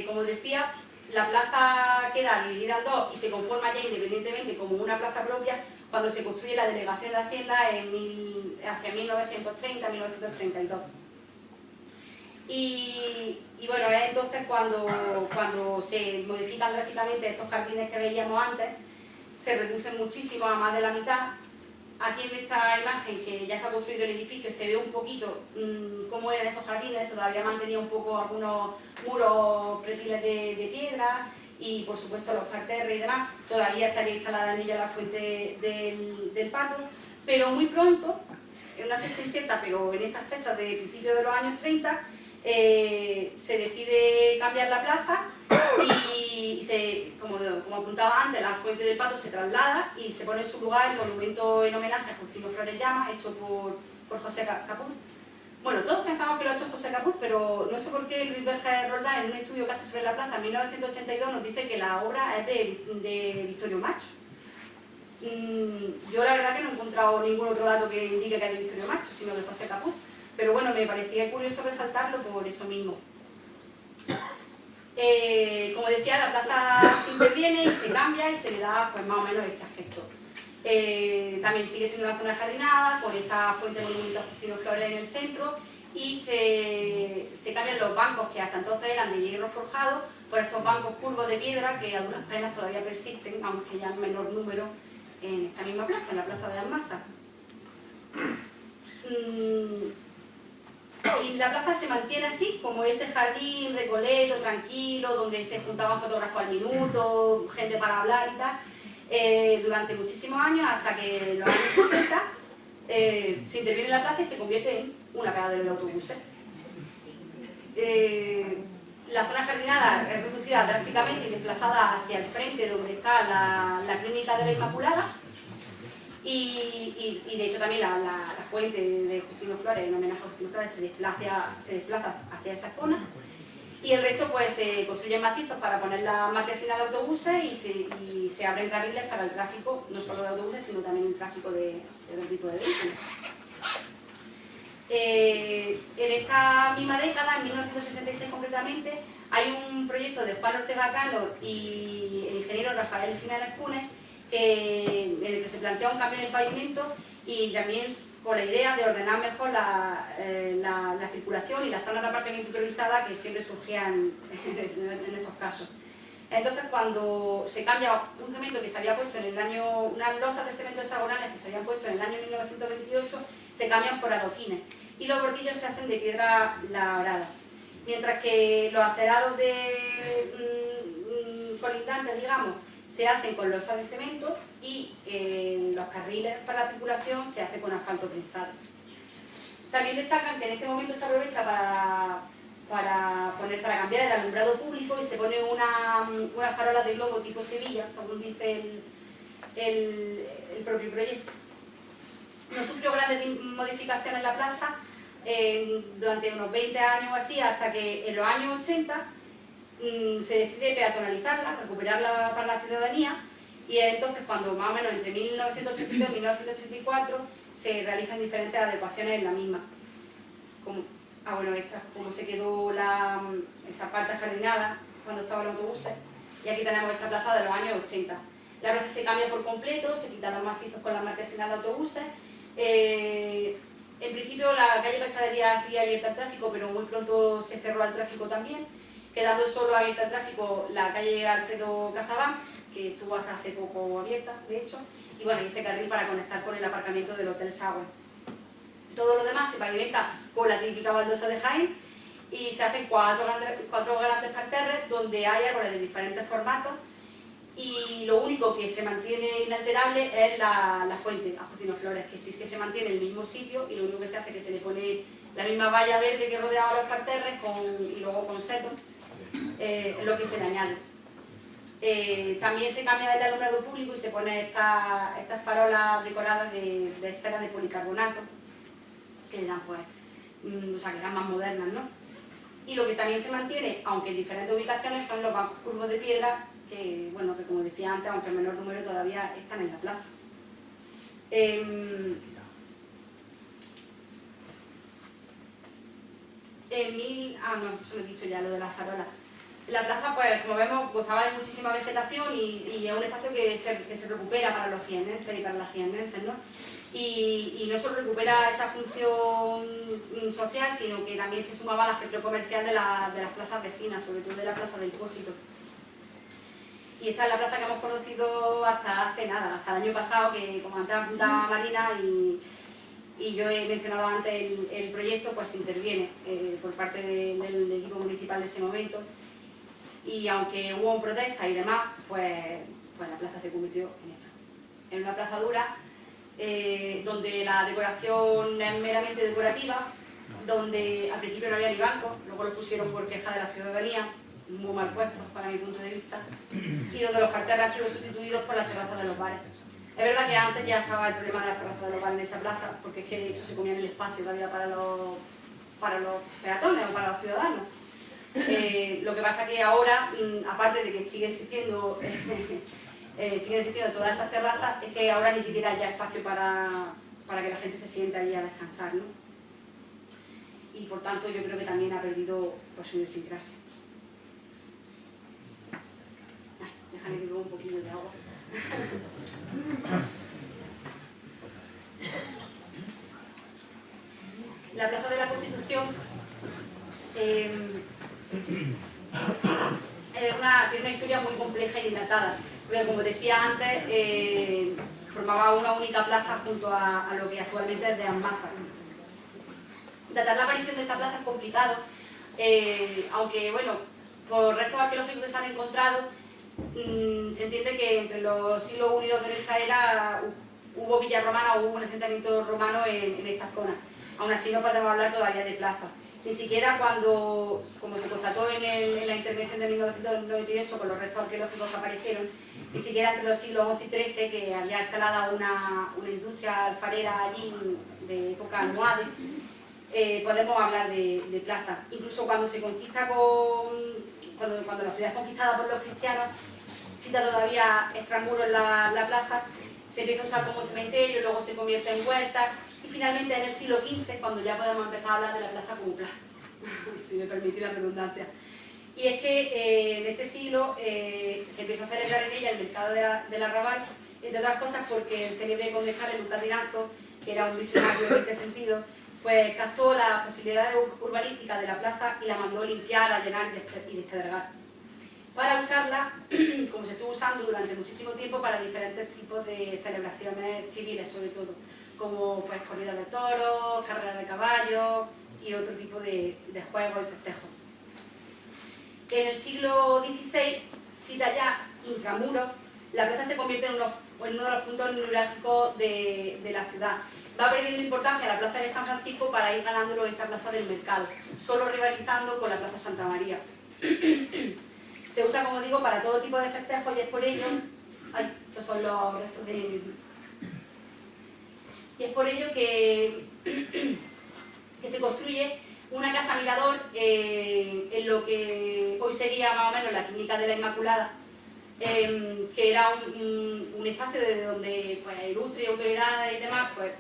como decía, la plaza queda dividida en dos y se conforma ya independientemente como una plaza propia cuando se construye la Delegación de Hacienda hacia 1930-1932. Y bueno, es entonces cuando se modifican drásticamente estos jardines que veíamos antes, se reducen muchísimo a más de la mitad. Aquí en esta imagen, que ya está construido el edificio, se ve un poquito cómo eran esos jardines, todavía mantenía un poco algunos muros pretiles de piedra y por supuesto los parterres y demás. Todavía estaría instalada en ella la fuente del Pato, pero muy pronto, en una fecha incierta, pero en esas fechas de principios de los años 30, se decide cambiar la plaza y como apuntaba antes, la fuente del Pato se traslada y se pone en su lugar el monumento en homenaje a Justino Flores Llamas, hecho por José Capuz. Bueno, todos pensamos que lo ha hecho José Capuz, pero no sé por qué Luis Berger Roldán, en un estudio que hace sobre la plaza en 1982, nos dice que la obra es de Victorio Macho. Yo la verdad que no he encontrado ningún otro dato que indique que es de Victorio Macho, sino de José Capuz. Pero bueno, me parecía curioso resaltarlo por eso mismo. Como decía, la plaza se interviene y se cambia y se le da pues, más o menos este aspecto. También sigue siendo una zona jardinada, con esta fuente de monumento a Justino Flores en el centro, y se cambian los bancos que hasta entonces eran de hierro forjado por estos bancos curvos de piedra que a duras penas todavía persisten, aunque ya en menor número, en esta misma plaza, en la plaza de Almanza. Y la plaza se mantiene así, como ese jardín recoleto, tranquilo, donde se juntaban fotógrafos al minuto, gente para hablar y tal, durante muchísimos años, hasta que en los años 60 se interviene en la plaza y se convierte en una parada de autobuses. La zona jardinada es reducida drásticamente y desplazada hacia el frente, donde está la clínica de la Inmaculada, y de hecho también la fuente de Justino Flores, en homenaje a Justino Flores, se desplaza hacia esa zona, y el resto pues se construyen macizos para poner la marquesina de autobuses y se abren carriles para el tráfico, no solo de autobuses, sino también el tráfico de otro tipo de vehículos. En esta misma década, en 1966 concretamente, hay un proyecto de Juan Ortega Cano y el ingeniero Rafael Jiménez Funes, en el que se plantea un cambio en el pavimento y también con la idea de ordenar mejor la circulación y las zonas de aparcamiento improvisada que siempre surgían en estos casos. Entonces, cuando se cambia un cemento que se había puesto en el año, unas losas de cemento hexagonales que se habían puesto en el año 1928, se cambian por adoquines y los bordillos se hacen de piedra labrada. Mientras que los acerados colindantes, digamos, se hacen con losas de cemento y los carriles para la circulación se hace con asfalto prensado. También destacan que en este momento se aprovecha para cambiar el alumbrado público y se pone una farola de globo tipo Sevilla, según dice el propio proyecto. No sufrió grandes modificaciones en la plaza durante unos 20 años o así, hasta que en los años 80 se decide peatonalizarla, recuperarla para la ciudadanía, y entonces cuando más o menos entre 1982 y 1984 se realizan diferentes adecuaciones en la misma. Como se quedó esa parte jardinada cuando estaban los autobuses, y aquí tenemos esta plaza de los años 80. La plaza se cambia por completo, se quitan los macizos con las marquesinas de autobuses. En principio la calle Pescadería sigue abierta al tráfico, pero muy pronto se cerró al tráfico también, quedando solo abierta al tráfico la calle Alfredo Cazabán, que estuvo hasta hace poco abierta, de hecho, y bueno, y este carril para conectar con el aparcamiento del Hotel Sauer. Todo lo demás se pavimenta con la típica baldosa de Jaén y se hacen cuatro grandes parterres donde hay árboles de diferentes formatos, y lo único que se mantiene inalterable es la fuente a Justino Flores, que sí es que se mantiene en el mismo sitio, y lo único que se hace es que se le pone la misma valla verde que rodeaba los parterres y luego con seto, es lo que se le añade. También se cambia el alumbrado público y se pone estas farolas decoradas de esferas de policarbonato, que le dan pues, que eran más modernas, ¿no? Y lo que también se mantiene, aunque en diferentes ubicaciones, son los bancos curvos de piedra, que como decía antes, aunque en menor número todavía están en la plaza. Eso lo he dicho ya, lo de las farolas. La plaza, pues como vemos, gozaba de muchísima vegetación y es un espacio que se recupera para los jiennenses y para las jiennenses, ¿no? Y no solo recupera esa función social, sino que también se sumaba al aspecto comercial de las plazas vecinas, sobre todo de la plaza del Pósito. Y esta es la plaza que hemos conocido hasta hace nada, hasta el año pasado, que como antes apuntaba Marina y yo he mencionado antes el proyecto, pues se interviene por parte del equipo municipal de ese momento. y aunque hubo protestas y demás, pues la plaza se convirtió en esto, en una plaza dura, donde la decoración es meramente decorativa, donde al principio no había ni bancos, luego lo pusieron por queja de la ciudadanía, muy mal puestos para mi punto de vista, y donde los carteles han sido sustituidos por las terrazas de los bares. Es verdad que antes ya estaba el problema de las terrazas de los bares en esa plaza, porque es que de hecho se comían el espacio que había para los peatones o para los ciudadanos. Lo que pasa que ahora, aparte de que siguen existiendo todas esas terrazas, es que ahora ni siquiera hay espacio para que la gente se sienta allí a descansar, ¿no? Y por tanto yo creo que también ha perdido pues, su idiosincrasia. Déjame que beba un poquillo de agua. La Plaza de la Constitución tiene una historia muy compleja y dilatada, porque como decía antes, formaba una única plaza junto a lo que actualmente es de Almanzar. Datar la aparición de esta plaza es complicado, aunque bueno, por restos arqueológicos que se han encontrado, se entiende que entre los siglos I y II de nuestra era hubo villa romana o hubo un asentamiento romano en esta zona. Aún así no podemos hablar todavía de plaza. Ni siquiera cuando, como se constató en la intervención de 1998 con los restos arqueológicos que aparecieron, ni siquiera entre los siglos XI y XIII, que había instalada una industria alfarera allí de época almohade, podemos hablar de plaza. Incluso cuando se conquista cuando la ciudad es conquistada por los cristianos, cita todavía extramuros la plaza, se empieza a usar como cementerio, luego se convierte en huerta, y finalmente en el siglo XV, cuando ya podemos empezar a hablar de la plaza como plaza, si me permite la redundancia. Y es que en este siglo se empieza a celebrar en ella el mercado del arrabal, entre otras cosas porque el célebre conde Lucas Diranzo, que era un visionario en este sentido, pues captó las posibilidades urbanísticas de la plaza y la mandó limpiar, allenar y despedregar, para usarla, como se estuvo usando durante muchísimo tiempo, para diferentes tipos de celebraciones civiles, sobre todo, como pues corridas de toros, carreras de caballos y otro tipo de juegos y festejos. En el siglo XVI, cita ya intramuros, la plaza se convierte en uno de los puntos neurálgicos de la ciudad. Va perdiendo importancia la plaza de San Francisco para ir ganándolo esta plaza del mercado, solo rivalizando con la plaza Santa María. Se usa, como digo, para todo tipo de festejos y es por ello... Ay, estos son los restos de... Y es por ello que se construye una casa mirador en lo que hoy sería más o menos la Clínica de la Inmaculada, que era un espacio de donde pues, ilustres y autoridades y demás pues,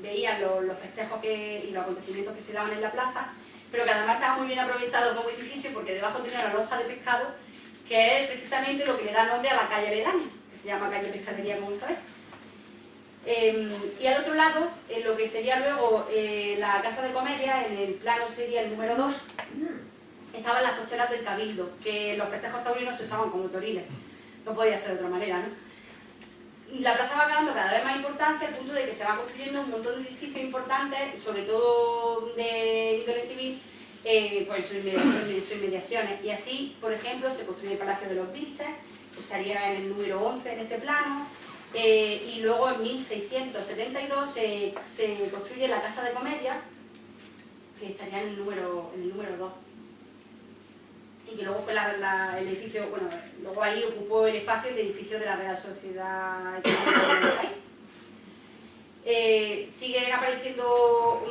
veían los festejos y los acontecimientos que se daban en la plaza, pero que además estaba muy bien aprovechado como edificio porque debajo tenía una lonja de pescado, que es precisamente lo que le da nombre a la calle aledaña, que se llama calle Pescadería, como sabéis. Y al otro lado, en lo que sería luego la casa de comedia, en el plano sería el número 2, estaban las cocheras del Cabildo, que los festejos taurinos se usaban como toriles, no podía ser de otra manera, ¿no? La plaza va ganando cada vez más importancia al punto de que se va construyendo un montón de edificios importantes, sobre todo de índole civil, pues en sus inmediaciones. Y así, por ejemplo, se construye el Palacio de los Vilches, que estaría en el número 11 en este plano, y luego en 1672 se construye la Casa de Comedia, que estaría en el número 2. Y que luego fue el edificio, bueno, luego ahí ocupó el espacio el edificio de la Real Sociedad Económica del país. Siguen apareciendo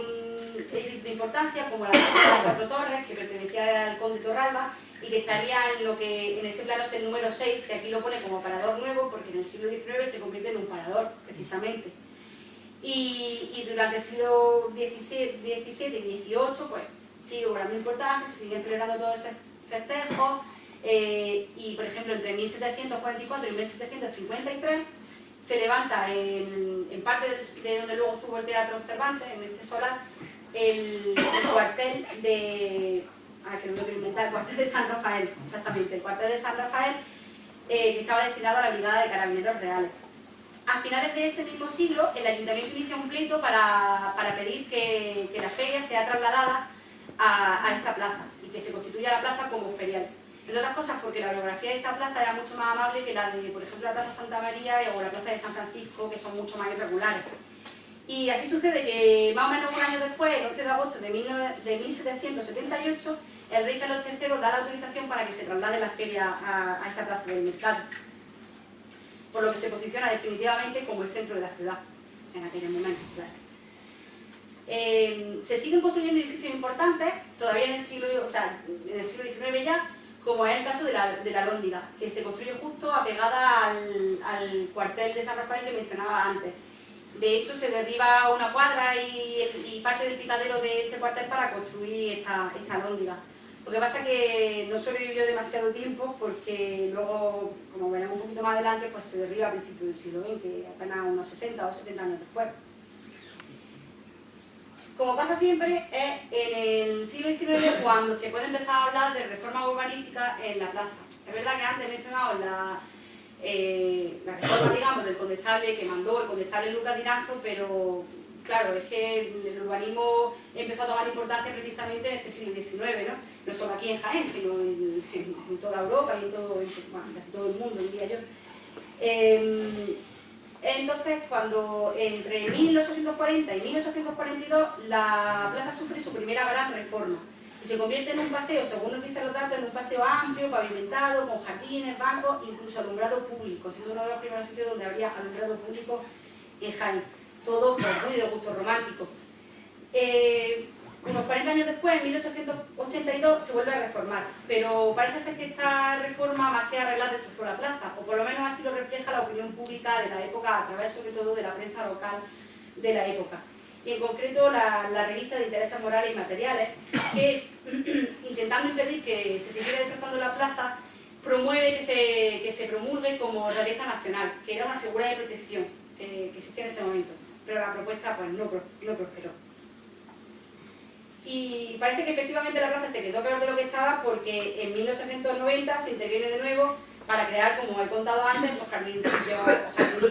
edificios de importancia, como la Casa de las Cuatro Torres, que pertenecía al conde Torralba, y que estaría en este plano es el número 6, que aquí lo pone como parador nuevo, porque en el siglo XIX se convierte en un parador, precisamente. Y durante el siglo XVII y XVIII, pues, sigue cobrando importancia, se siguen celebrando todos estos festejos, y por ejemplo entre 1744 y 1753 se levanta en parte de donde luego estuvo el Teatro Cervantes, en este solar, el cuartel de... que no lo quiero inventar, el cuartel de San Rafael, exactamente, el cuartel de San Rafael, que estaba destinado a la Brigada de Carabineros Reales. A finales de ese mismo siglo, el Ayuntamiento inicia un pleito para pedir que la feria sea trasladada a esta plaza y que se constituya la plaza como ferial. Entre otras cosas porque la orografía de esta plaza era mucho más amable que la de, por ejemplo, la Plaza Santa María o la Plaza de San Francisco, que son mucho más irregulares. Y así sucede que más o menos un año después, el 11 de agosto de 1778, el rey Carlos III da la autorización para que se traslade la feria a esta plaza del mercado, por lo que se posiciona definitivamente como el centro de la ciudad en aquel momento, claro. Se siguen construyendo edificios importantes, todavía en el siglo XIX ya, como es el caso de la Alhóndiga, que se construye justo apegada al cuartel de San Rafael que mencionaba antes. De hecho, se derriba una cuadra y parte del picadero de este cuartel para construir esta Alhóndiga. Lo que pasa es que no sobrevivió demasiado tiempo porque luego, como veremos un poquito más adelante, pues se derriba a principios del siglo XX, apenas unos 60 o 70 años después. Como pasa siempre, es en el siglo XIX cuando se puede empezar a hablar de reforma urbanística en la plaza. Es verdad que antes he mencionado la reforma, digamos, del condestable que mandó el condestable Lucas Diranzo, pero claro, es que el urbanismo empezó a tomar importancia precisamente en este siglo XIX, ¿no? No solo aquí en Jaén, sino en toda Europa y en casi todo el mundo, diría yo. Entonces, cuando entre 1840 y 1842 la plaza sufre su primera gran reforma y se convierte en un paseo, según nos dicen los datos, en un paseo amplio, pavimentado, con jardines, bancos, incluso alumbrado público, siendo uno de los primeros sitios donde habría alumbrado público en Jaén. Todo por muy de gusto romántico. Unos 40 años después, en 1882, se vuelve a reformar, pero parece ser que esta reforma, más que arreglar, destrozó la plaza, o por lo menos así lo refleja la opinión pública de la época, a través sobre todo de la prensa local de la época. Y en concreto la revista de Intereses Morales y Materiales, que intentando impedir que se siguiera destrozando la plaza, promueve que se promulgue como rareza nacional, que era una figura de protección que existía en ese momento, pero la propuesta pues no prosperó. Y parece que efectivamente la plaza se quedó peor de lo que estaba porque en 1890 se interviene de nuevo para crear, como he contado antes, esos jardinillos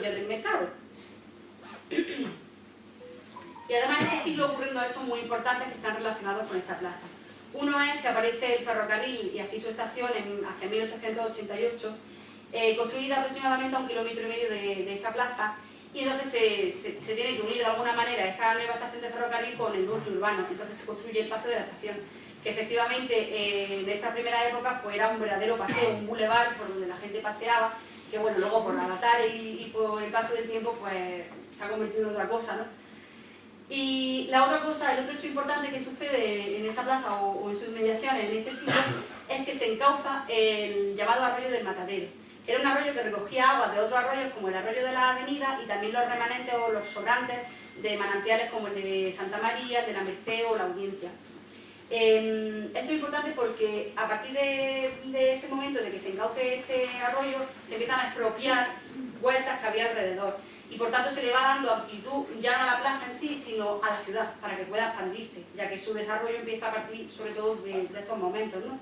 del mercado. Y además en este siglo ocurren dos hechos muy importantes que están relacionados con esta plaza. Uno es que aparece el ferrocarril y así su estación hacia 1888, construida aproximadamente a 1,5 kilómetros de esta plaza, y entonces se tiene que unir de alguna manera esta nueva estación de ferrocarril con el núcleo urbano. Entonces se construye el paso de la estación, que efectivamente en esta primera época pues era un verdadero paseo, un bulevar por donde la gente paseaba, que bueno, luego por la Avatar y por el paso del tiempo pues se ha convertido en otra cosa, ¿no? Y la otra cosa, el otro hecho importante que sucede en esta plaza o en sus inmediaciones en este siglo es que se encauza el llamado arroyo del Matadero. Era un arroyo que recogía aguas de otros arroyos como el arroyo de la Avenida y también los remanentes o los sobrantes de manantiales como el de Santa María, el de la Merced o la Audiencia. Esto es importante porque a partir de ese momento de que se encauce este arroyo se empiezan a expropiar huertas que había alrededor y por tanto se le va dando amplitud ya no a la plaza en sí sino a la ciudad para que pueda expandirse, ya que su desarrollo empieza a partir sobre todo de estos momentos, ¿no?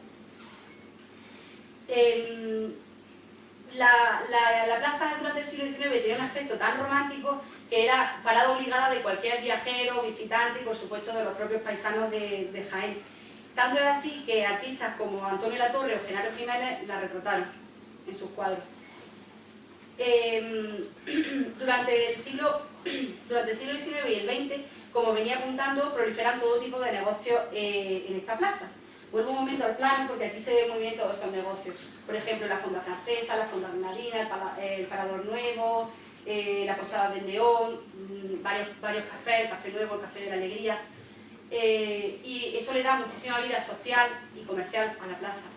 La plaza durante el siglo XIX tenía un aspecto tan romántico que era parada obligada de cualquier viajero, visitante y por supuesto de los propios paisanos de Jaén. Tanto es así que artistas como Antonio Latorre o Genaro Jiménez la retrataron en sus cuadros. Durante el siglo XIX y el XX, como venía apuntando, proliferan todo tipo de negocios en esta plaza. Vuelvo un momento al plano porque aquí se ve muy bien todos esos negocios. Por ejemplo, la Fonda Francesa, la Fonda Granadina, el Parador Nuevo, la Posada del León, varios cafés, el Café Nuevo, el Café de la Alegría. Y eso le da muchísima vida social y comercial a la plaza.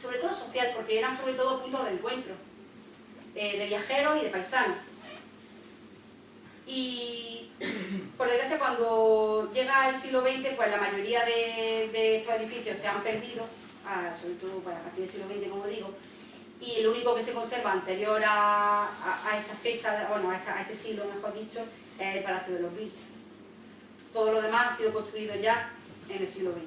Sobre todo social, porque eran sobre todo puntos de encuentro de viajeros y de paisanos. Y por desgracia cuando llega el siglo XX pues la mayoría de estos edificios se han perdido, sobre todo a partir del siglo XX como digo, y lo único que se conserva anterior a esta fecha, bueno a este siglo mejor dicho, es el Palacio de los Vilches. Todo lo demás ha sido construido ya en el siglo XX.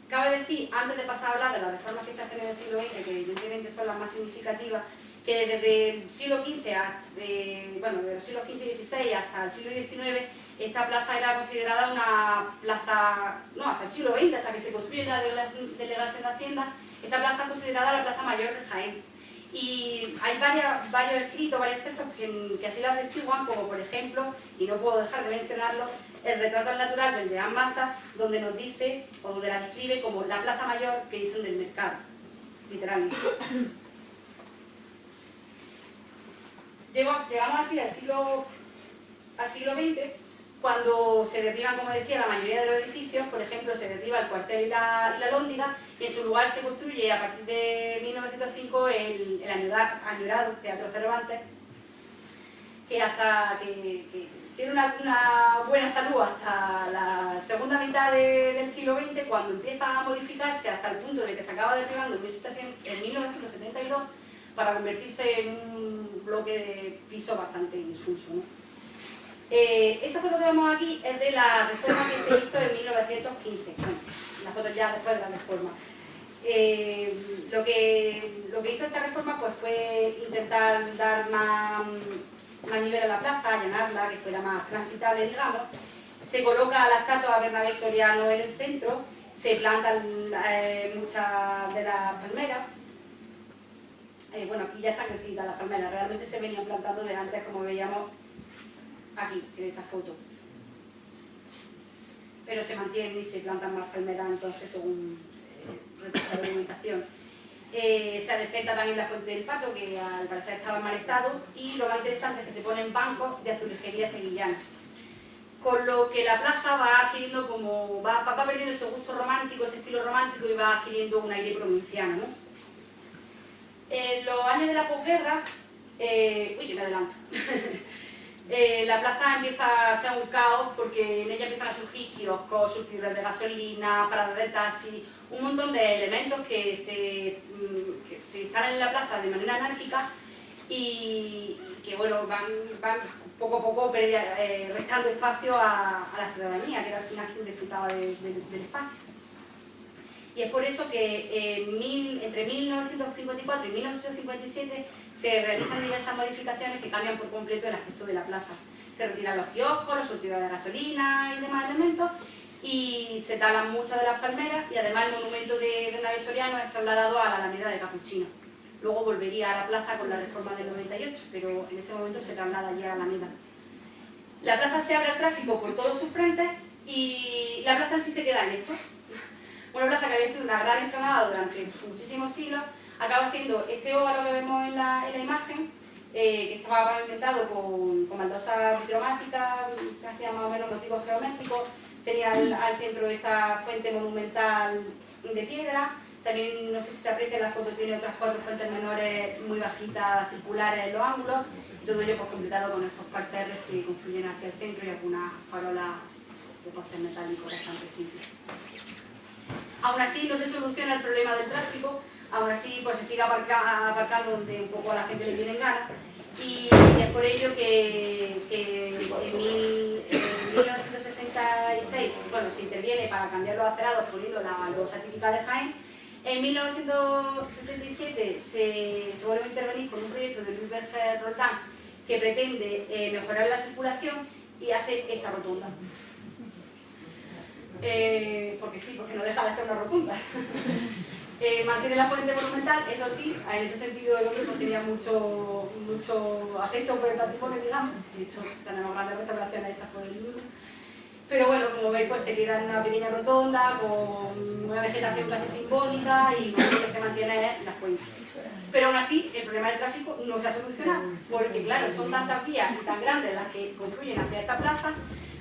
Cabe decir, antes de pasar a hablar de las reformas que se hacen en el siglo XX, que evidentemente son las más significativas, que desde el siglo XV, bueno, de los siglos XV y XVI hasta el siglo XIX, esta plaza era considerada una plaza, no, hasta el siglo XX, hasta que se construye la delegación de Hacienda, esta plaza es considerada la plaza mayor de Jaén. Y hay varios escritos, varios textos que así la atestiguan, como por ejemplo, y no puedo dejar de mencionarlo, el retrato al natural del Deán Maza, donde nos dice, o donde la describe como la plaza mayor que dicen del mercado, literalmente. Llegamos así al siglo XX, cuando se derriban, como decía, la mayoría de los edificios. Por ejemplo, se derriba el cuartel y la Lóndiga, y en su lugar se construye a partir de 1905 el añorado Teatro Cervantes, que tiene una buena salud hasta la segunda mitad del siglo XX, cuando empieza a modificarse hasta el punto de que se acaba derribando en 1972 para convertirse en un bloque de piso bastante insulso, ¿no? Esta foto que vemos aquí es de la reforma que se hizo en 1915, bueno, la foto ya después de la reforma. Lo que hizo esta reforma pues fue intentar dar más nivel a la plaza, allanarla, que fuera más transitable, digamos. Se coloca la estatua de Bernabé Soriano en el centro, se plantan muchas de las palmeras. Bueno, aquí ya están crecidas las palmeras, realmente se venían plantando desde antes, como veíamos aquí, en esta foto. Pero se mantienen y se plantan más palmeras entonces, según la documentación. Se adefecta también la fuente del Pato, que al parecer estaba en mal estado, y lo más interesante es que se ponen bancos de azulejería sevillana. Con lo que la plaza va adquiriendo va perdiendo ese gusto romántico, ese estilo romántico, y va adquiriendo un aire provinciano, ¿no? En los años de la posguerra, uy, yo me adelanto. La plaza empieza a ser un caos porque en ella empiezan a surgir kioscos, surtidores de gasolina, paradas de taxi, un montón de elementos que se instalan en la plaza de manera anárquica y que, bueno, van poco a poco restando espacio a la ciudadanía, que era al final quien disfrutaba del espacio. Y es por eso que entre 1954 y 1957 se realizan diversas modificaciones que cambian por completo el aspecto de la plaza. Se retiran los kioscos, los surtidores de gasolina y demás elementos, y se talan muchas de las palmeras, y además el monumento de Bernabé Soriano es trasladado a la Alameda de Capuchino. Luego volvería a la plaza con la reforma del 98, pero en este momento se traslada allí a la Alameda. La plaza se abre al tráfico por todos sus frentes y la plaza en sí se queda en esto. Una plaza que había sido una gran explanada durante muchísimos siglos, acaba siendo este óvalo que vemos en la imagen, que estaba pavimentado con baldosas cromáticas, que hacían más o menos motivos geométricos. Tenía al centro esta fuente monumental de piedra. También, no sé si se aprecia en la foto, tiene otras 4 fuentes menores muy bajitas, circulares en los ángulos, y todo ello pues completado con estos parterres que confluyen hacia el centro y algunas farolas de postes metálicos bastante simples. Aún así no se soluciona el problema del tráfico, aún así pues se sigue aparcando donde un poco a la gente le viene en gana, y es por ello que en 1966 bueno, se interviene para cambiar los acerados poniendo la losa típica de Jaén. En 1967 se vuelve a intervenir con un proyecto de Luis Berger Roldán que pretende mejorar la circulación y hace esta rotonda. Porque sí, porque no deja de ser una rotunda. Mantiene la fuente monumental, eso sí, en ese sentido el hombre no tenía mucho afecto por el patrimonio, digamos. De hecho, tenemos grandes restauraciones hechas por el mismo. Pero bueno, como veis, pues se queda en una pequeña rotonda con una vegetación casi simbólica y lo que se mantiene es la fuente. Pero aún así, el problema del tráfico no se ha solucionado, porque claro, son tantas vías y tan grandes las que confluyen hacia esta plaza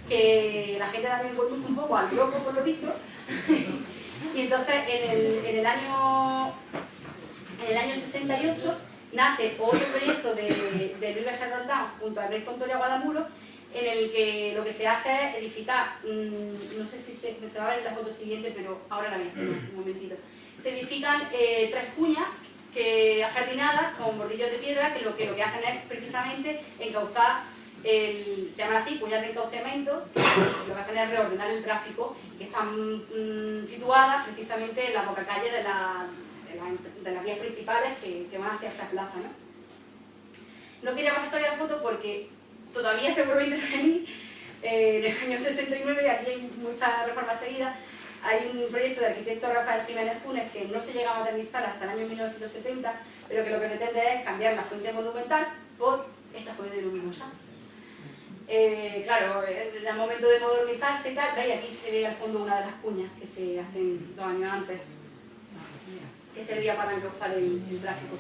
que la gente también vuelve un poco al loco, por lo visto. Y entonces en el año 68 nace otro proyecto de Luis Berger Roldán junto a Ernesto Antonio Guadamuro, en el que lo que se hace es edificar, no sé si se va a ver en la foto siguiente, pero ahora la voy a enseñar un momentito. Se edifican 3 cuñas ajardinadas con bordillos de piedra que lo que hacen es precisamente encauzar, se llaman así, cuñas de encauceamiento, lo que hacen es reordenar el tráfico, que están situadas precisamente en la bocacalle de las vías principales que van hacia esta plaza, ¿no? No quería pasar todavía la foto porque todavía se vuelve a intervenir en el año 69, y aquí hay muchas reformas seguidas. Hay un proyecto del arquitecto Rafael Jiménez Funes que no se llega a materializar hasta el año 1970, pero que lo que pretende es cambiar la fuente monumental por esta fuente luminosa. Claro, en el momento de modernizarse y tal, veis, aquí se ve al fondo una de las cuñas que se hacen 2 años antes, que servía para encauzar el gráfico.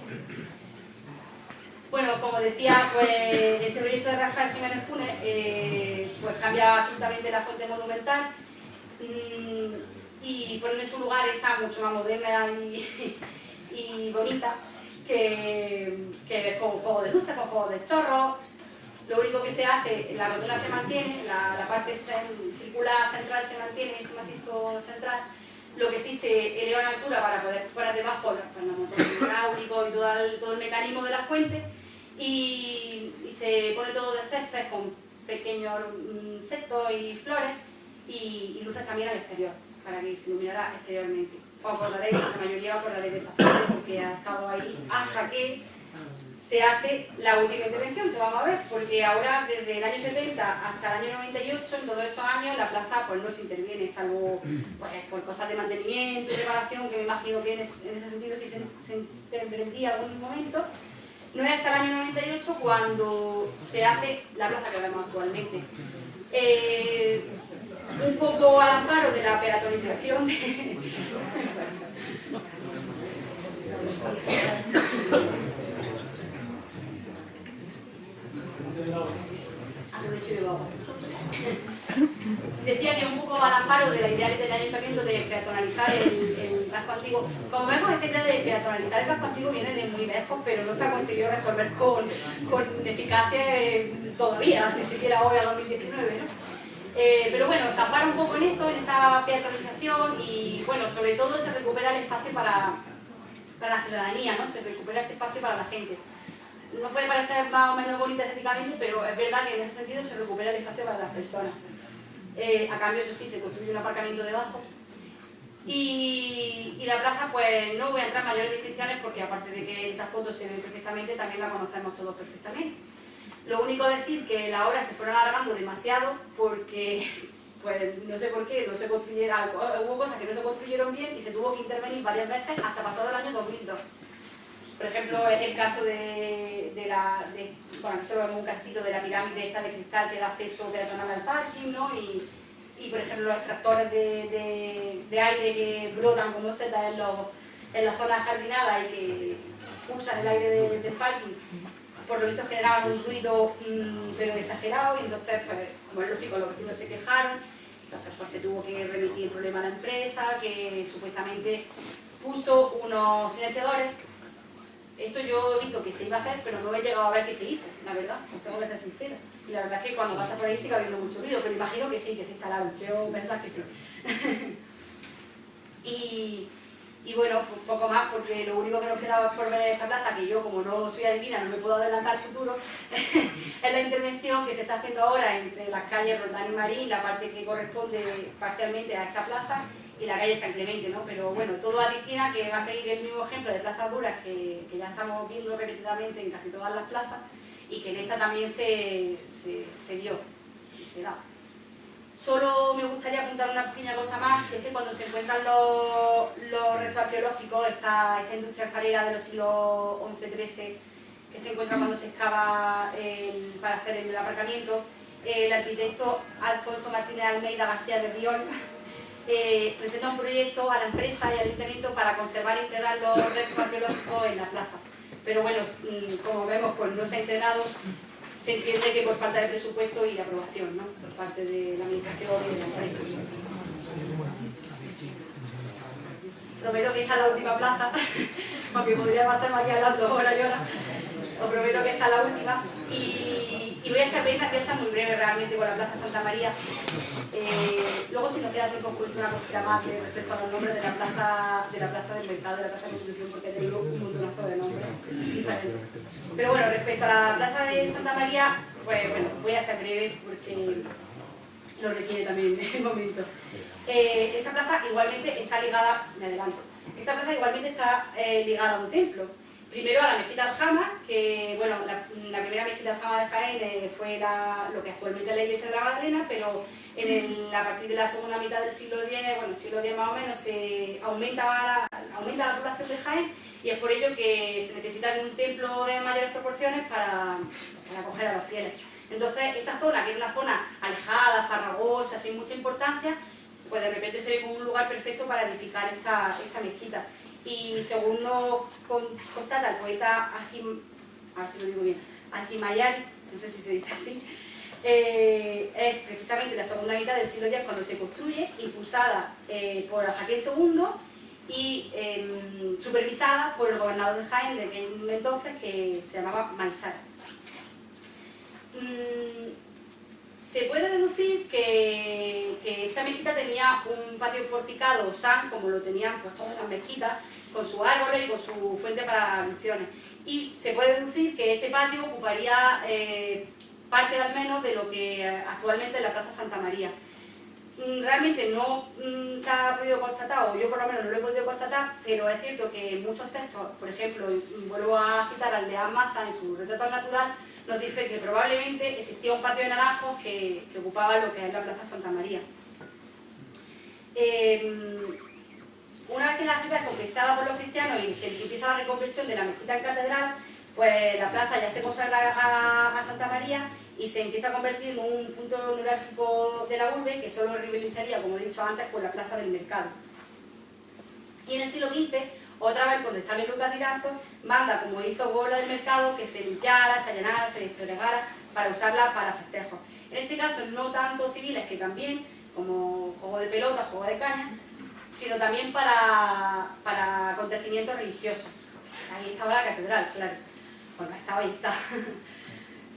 Bueno, como decía, pues este proyecto de Rafael Jiménez Funes pues cambia absolutamente la fuente monumental y pone en su lugar esta mucho más moderna y bonita, que con juegos de luces, con juegos de chorros. Lo único que se hace, la rotonda se mantiene, la parte circular central se mantiene, este macizo central. Lo que sí se eleva en altura para poder poner debajo los motores hidráulicos y todo el mecanismo de la fuente, y se pone todo de césped con pequeños setos y flores y luces también al exterior, para que se iluminara exteriormente. Os acordaréis, la mayoría os acordaréis de esta fuente porque ha estado ahí hasta que se hace la última intervención que vamos a ver, porque ahora desde el año 70 hasta el año 98, en todos esos años, la plaza pues no se interviene, salvo pues, por cosas de mantenimiento y reparación, que me imagino que en ese sentido sí se intervendría en algún momento. No es hasta el año 98 cuando se hace la plaza que vemos actualmente. Un poco al amparo de la peatonalización Decía que un poco al amparo de la idea del ayuntamiento de peatonalizar el casco antiguo. Como vemos, esta idea de peatonalizar el casco antiguo viene de muy lejos, pero no se ha conseguido resolver con eficacia todavía, ni siquiera hoy a 2019, ¿no? Pero bueno, se ampara un poco en eso, en esa peatonalización, y bueno, sobre todo se recupera el espacio para la ciudadanía, ¿no? Se recupera este espacio para la gente. No puede parecer más o menos bonita estéticamente, pero es verdad que en ese sentido se recupera el espacio para las personas. A cambio, eso sí, se construye un aparcamiento debajo. Y la plaza, pues no voy a entrar en mayores descripciones porque aparte de que esta foto se ve perfectamente, también la conocemos todos perfectamente. Lo único decir que las obras se fueron alargando demasiado porque, pues no sé por qué, no se construyeron, hubo cosas que no se construyeron bien y se tuvo que intervenir varias veces hasta pasado el año 2002. Por ejemplo, es el caso bueno, solo vemos un cachito de la pirámide esta de cristal que da acceso peatonal al parking, ¿no? Y por ejemplo, los extractores de aire que brotan como setas en las zonas jardinadas y que pulsan el aire del parking, por lo visto generaban un ruido pero exagerado, y entonces, pues, como es lógico, los vecinos se quejaron, entonces pues, se tuvo que remitir el problema a la empresa, que supuestamente puso unos silenciadores. Esto yo he visto que se iba a hacer, pero no he llegado a ver que se hizo, la verdad, os tengo que ser sincera. Y la verdad es que cuando pasa por ahí sigue habiendo mucho ruido, pero imagino que sí, que se instalaron, quiero pensar que sí. Y bueno, pues poco más, porque lo único que nos quedaba por ver en esta plaza, que yo como no soy adivina, no me puedo adelantar al futuro, es la intervención que se está haciendo ahora entre las calles Roldán y Marín, la parte que corresponde parcialmente a esta plaza, y la calle San Clemente, ¿no? Pero bueno, todo aticina que va a seguir el mismo ejemplo de plazas duras que ya estamos viendo repetidamente en casi todas las plazas, y que en esta también se dio y se da. Solo me gustaría apuntar una pequeña cosa más, que es que cuando se encuentran los restos arqueológicos, esta industria alfarera de los siglos XI-XIII, que se encuentra cuando se excava para hacer el aparcamiento, el arquitecto Alfonso Martínez Almeida García de Riol presenta un proyecto a la empresa y al ayuntamiento para conservar e integrar los restos arqueológicos en la plaza. Pero bueno, como vemos, pues no se ha integrado. Se entiende que por falta de presupuesto y de aprobación, ¿no? Por parte de la administración y de la empresa. Prometo que esta es la última plaza, aunque podría pasarme aquí hablando horas y horas. Os prometo que esta es la última. Y voy a ser muy breve realmente con la Plaza Santa María. Luego, si nos queda tiempo, cuento una cosita más respecto a los nombres de la plaza del Mercado, de la Plaza de Constitución, porque tengo un montonazo de nombres diferentes. Pero bueno, respecto a la Plaza de Santa María, pues bueno, voy a ser breve porque lo requiere también el momento. Esta plaza igualmente está ligada, me adelanto, esta plaza igualmente está ligada a un templo. primero a la mezquita Aljama, que bueno, la primera mezquita Aljama de Jaén fue lo que actualmente es la iglesia de la Magdalena, pero a partir de la segunda mitad del siglo X, bueno, el siglo X más o menos, se aumenta la población de Jaén, y es por ello que se necesita de un templo de mayores proporciones para acoger a los fieles. Entonces, esta zona, que es una zona alejada, farragosa, sin mucha importancia, pues de repente se ve como un lugar perfecto para edificar esta mezquita. Y según nos constata el poeta Al-Himayari, no sé si se dice así, es precisamente la segunda mitad del siglo X cuando se construye, impulsada por Jaquín II y supervisada por el gobernador de Jaén de aquel entonces, que se llamaba Maisara. Se puede deducir que esta mezquita tenía un patio porticado san, como lo tenían pues todas las mezquitas, con sus árboles y con su fuente para abluciones. Y se puede deducir que este patio ocuparía parte al menos de lo que actualmente es la Plaza Santa María. Realmente no se ha podido constatar, o yo por lo menos no lo he podido constatar, pero es cierto que en muchos textos, por ejemplo, vuelvo a citar al de Maza en su retrato natural, nos dice que probablemente existía un patio de naranjos que ocupaba lo que es la Plaza Santa María. Una vez que la ciudad es conquistada por los cristianos y se empieza la reconversión de la mezquita en catedral, pues la plaza ya se consagra a Santa María y se empieza a convertir en un punto neurálgico de la urbe que solo rivalizaría, como he dicho antes, con la plaza del mercado. Y en el siglo XV, otra vez el condestable Lucas Dirazo manda, como hizo Bola del Mercado, que se limpiara, se allanara, se desplegara para usarla para festejos. En este caso, no tanto civiles, que también, como juego de pelota, juego de caña, sino también para acontecimientos religiosos. Ahí estaba la catedral, claro. Bueno, estaba ahí está.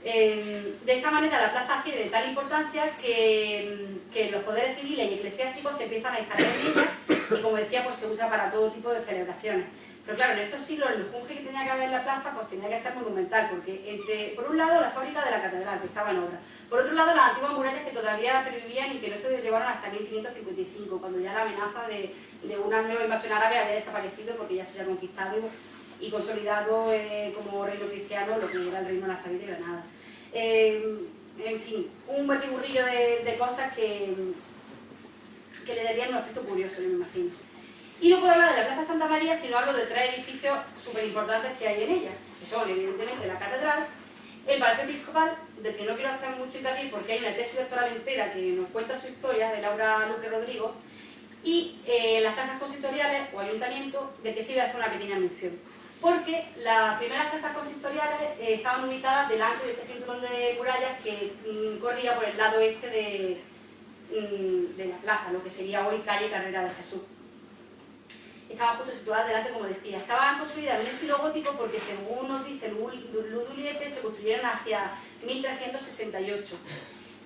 De esta manera la plaza adquiere tal importancia que los poderes civiles y eclesiásticos se empiezan a instalar en ella y, como decía, pues se usa para todo tipo de celebraciones. Pero claro, en estos siglos el junge que tenía que haber en la plaza pues tenía que ser monumental, porque por un lado la fábrica de la catedral, que estaba en obra, por otro lado las antiguas murallas que todavía pervivían y que no se derribaron hasta 1555, cuando ya la amenaza de una nueva invasión árabe había desaparecido porque ya se había conquistado y consolidado como reino cristiano lo que era el reino nazarí de Granada. En fin, un batiburrillo de cosas que le darían un aspecto curioso, yo me imagino. Y no puedo hablar de la Plaza Santa María si no hablo de tres edificios súper importantes que hay en ella, que son evidentemente la catedral, el Palacio Episcopal, del que no quiero hacer mucho hincapié porque hay una tesis doctoral entera que nos cuenta su historia, de Laura Luque Rodrigo, y las casas consistoriales o ayuntamientos, de que sí voy a hacer una pequeña mención. Porque las primeras casas consistoriales estaban ubicadas delante de este cinturón de murallas que corría por el lado este de la plaza, lo que sería hoy calle Carrera de Jesús. Estaban justo situadas delante, como decía. Estaban construidas en un estilo gótico porque, según nos dice Luduliete, se construyeron hacia 1368.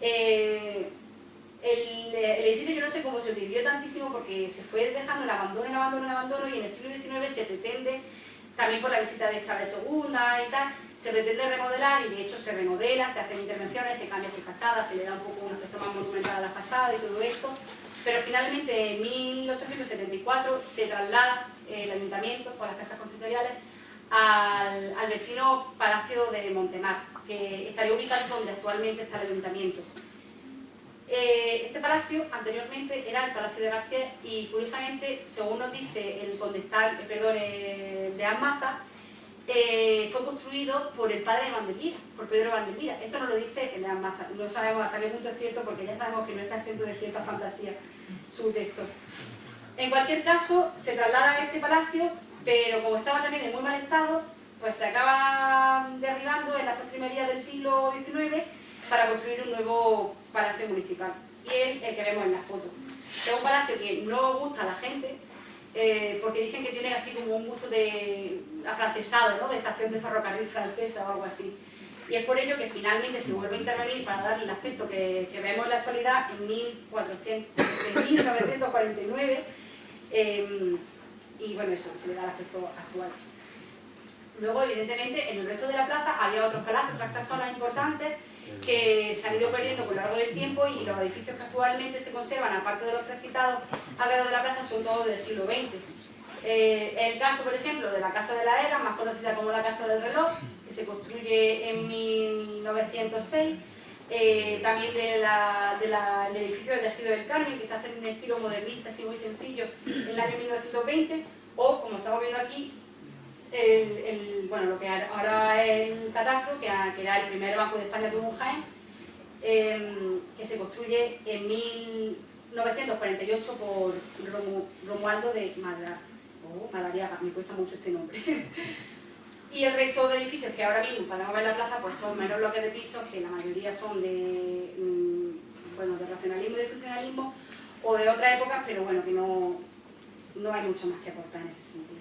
El edificio yo no sé cómo sobrevivió tantísimo porque se fue dejando en abandono y en el siglo XIX se pretende, también por la visita de Isabel II y tal, se pretende remodelar y de hecho se remodela, se hacen intervenciones, se cambia su fachada, se le da un poco un aspecto más monumental a la fachada y todo esto, pero finalmente en 1874 se traslada el ayuntamiento con las casas consistoriales al vecino Palacio de Montemar, que estaría ubicado donde actualmente está el ayuntamiento. Este palacio anteriormente era el Palacio de García y, curiosamente, según nos dice el condestal, de Maza, fue construido por el padre de Vandelvira, por Pedro Vandelvira. Esto nos lo dice el de Maza. No sabemos hasta qué punto es cierto porque ya sabemos que no está exento de cierta fantasía su texto. En cualquier caso, se traslada a este palacio, pero como estaba también en muy mal estado, pues se acaba derribando en las postrimerías del siglo XIX para construir un nuevo palacio municipal. Y es el que vemos en la foto. Es un palacio que no gusta a la gente, porque dicen que tiene así como un gusto de afrancesado, ¿no? De estación de ferrocarril francesa o algo así. Y es por ello que finalmente se vuelve a intervenir para darle el aspecto que vemos en la actualidad en 1949, y bueno, eso, se le da el aspecto actual. Luego, evidentemente, en el resto de la plaza había otros palacios, otras casonas importantes que se han ido perdiendo por lo largo del tiempo y los edificios que actualmente se conservan, aparte de los tres citados alrededor de la plaza, son todos del siglo XX. El caso, por ejemplo, de la Casa de la Era, más conocida como la Casa del Reloj, que se construye en 1906, también del edificio del Ejido del Carmen, que se hace en un estilo modernista, así muy sencillo, en el año 1920, o, como estamos viendo aquí, bueno, lo que ahora es el Catastro, que era el primer banco de España con un Jaén, que se construye en 1948 por Romualdo de Madariaga, me cuesta mucho este nombre. Y el resto de edificios que ahora mismo podemos ver en la plaza pues son menos bloques de pisos, que la mayoría son de, bueno, de racionalismo y de funcionalismo o de otras épocas, pero bueno, que no hay mucho más que aportar en ese sentido.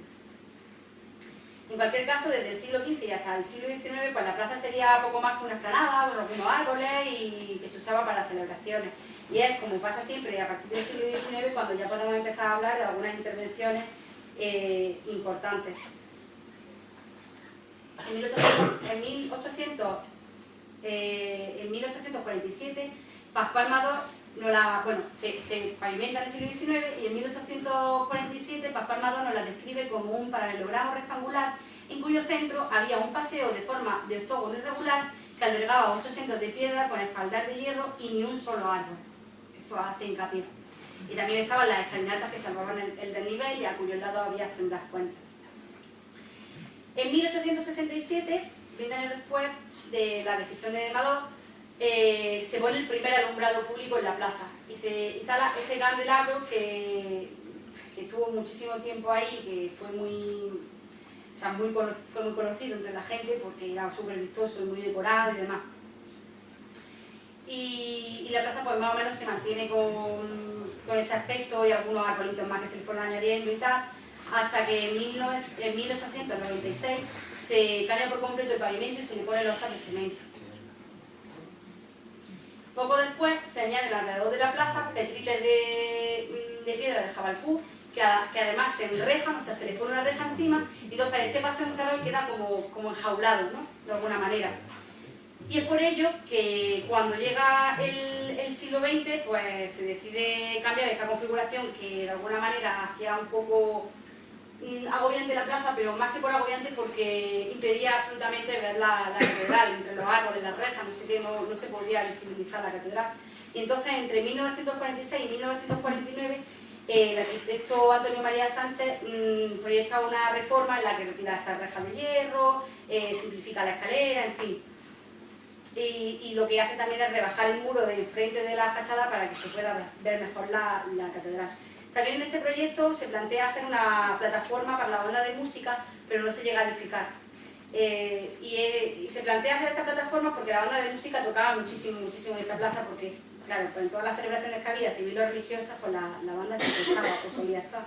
En cualquier caso, desde el siglo XV y hasta el siglo XIX, pues la plaza sería poco más que una explanada con algunos árboles y que se usaba para celebraciones. Y es, como pasa siempre, a partir del siglo XIX cuando ya podemos empezar a hablar de algunas intervenciones importantes. En 1847, Pascual Mador se pavimenta en el siglo XIX y en 1847 Pascual Mador nos la describe como un paralelogramo rectangular en cuyo centro había un paseo de forma de octógono irregular que albergaba 8 asientos de piedra con espaldar de hierro y ni un solo árbol. Esto hace hincapié. Y también estaban las escalinatas que salvaban el desnivel y a cuyos lados había sendas fuentes. En 1867, 20 años después de la descripción de Mador, se pone el primer alumbrado público en la plaza y se instala este candelabro que estuvo muchísimo tiempo ahí, que fue muy conocido entre la gente porque era súper vistoso y muy decorado y demás. Y la plaza pues más o menos se mantiene con ese aspecto y algunos arbolitos más que se le fueron añadiendo y tal, hasta que en 1896 se cambia por completo el pavimento y se le pone losa de cemento. Poco después se añaden alrededor de la plaza petriles de piedra de jabalpú, que además se enrejan, o sea, se le pone una reja encima, y entonces este paseo central queda como enjaulado, ¿no?, de alguna manera. Y es por ello que cuando llega el siglo XX, pues se decide cambiar esta configuración que de alguna manera hacía un poco agobiante la plaza, pero más que por agobiante porque impedía absolutamente ver la catedral, entre los árboles, las rejas, no sé qué, no se podía visibilizar la catedral. Y entonces entre 1946 y 1949 el arquitecto Antonio María Sánchez proyecta una reforma en la que retira estas rejas de hierro, simplifica la escalera, en fin. Y lo que hace también es rebajar el muro de enfrente de la fachada para que se pueda ver mejor la catedral. También en este proyecto se plantea hacer una plataforma para la banda de música, pero no se llega a edificar. Y se plantea hacer esta plataforma porque la banda de música tocaba muchísimo en esta plaza, porque, claro, pues en todas las celebraciones que había, civiles o religiosas, pues la banda se tocaba o solía estar.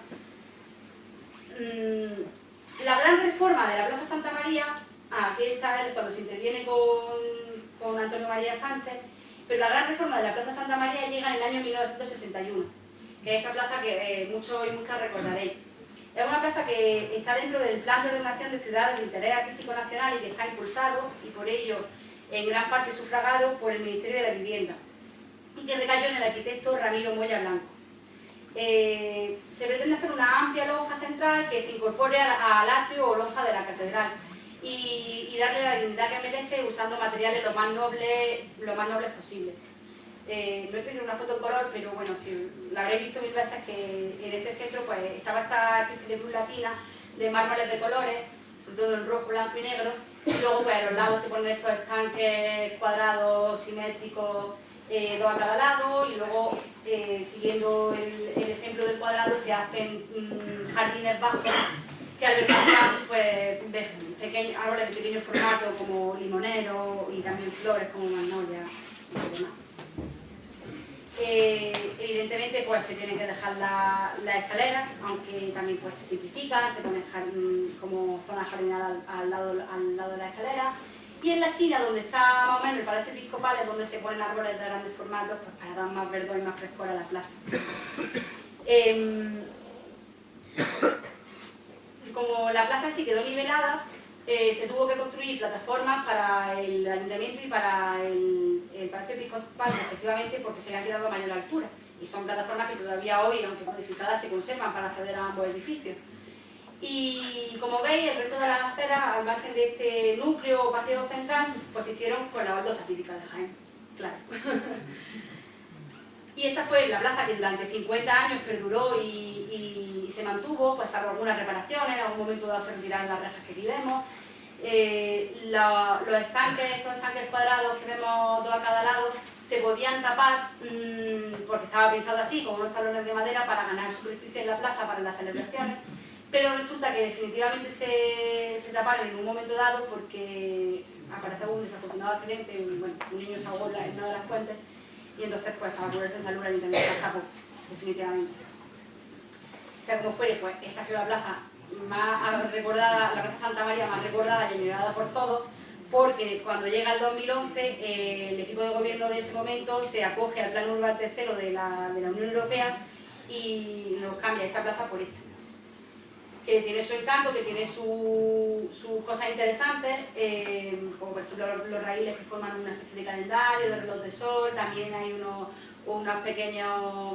La gran reforma de la Plaza Santa María, aquí está cuando se interviene con Antonio María Sánchez, pero la gran reforma de la Plaza Santa María llega en el año 1961. Que es esta plaza que muchos y muchas recordaréis. Es una plaza que está dentro del Plan de Ordenación de Ciudades de Interés Artístico Nacional y que está impulsado y por ello en gran parte sufragado por el Ministerio de la Vivienda y que recayó en el arquitecto Ramiro Moya Blanco. Se pretende hacer una amplia lonja central que se incorpore al atrio o lonja de la catedral y darle la dignidad que merece usando materiales lo más nobles posible. No he traído una foto en color, pero bueno, si la habréis visto mil veces, que en este centro pues estaba esta especie de cruz latina de mármoles de colores, sobre todo en rojo, blanco y negro, y luego pues a los lados se ponen estos estanques cuadrados, simétricos, dos a cada lado, y luego siguiendo el ejemplo del cuadrado se hacen jardines bajos que albergan pues, árboles de pequeño formato como limonero y también flores como magnolia y demás. Evidentemente pues se tienen que dejar la escalera, aunque también pues se simplifican, se ponen como zonas jardinadas al lado de la escalera, y en la esquina donde está más o menos el Palacio Episcopal es donde se ponen árboles de grandes formatos pues, para dar más verdor y más frescor a la plaza. Como la plaza sí quedó nivelada, se tuvo que construir plataformas para el ayuntamiento y para el Palacio Episcopal, efectivamente, porque se le ha quedado a mayor altura. Y son plataformas que todavía hoy, aunque modificadas, se conservan para acceder a ambos edificios. Y como veis, el resto de las aceras, al margen de este núcleo o paseo central, pues se hicieron con la baldosa típica de Jaén, claro. Y esta fue la plaza que durante 50 años perduró y se mantuvo, pues salvo algunas reparaciones, en algún momento dado se retiraron las rejas que aquí vemos. Los estanques, estos estanques cuadrados que vemos dos a cada lado, se podían tapar porque estaba pensado así, con unos talones de madera para ganar superficie en la plaza para las celebraciones, pero resulta que definitivamente se taparon en un momento dado porque apareció un desafortunado accidente, un niño se ahogó en una de las fuentes y entonces pues para ponerse en salud el ayuntamiento las tapó definitivamente. O sea, como fuere, pues esta ha sido la plaza más recordada, la Plaza Santa María más recordada y admirada por todos, porque cuando llega el 2011 el equipo de gobierno de ese momento se acoge al Plan Urbano III de la Unión Europea y nos cambia esta plaza por esta, que tiene su encanto, que tiene sus cosas interesantes, como por ejemplo los raíles que forman una especie de calendario, de reloj de sol, también hay unos pequeños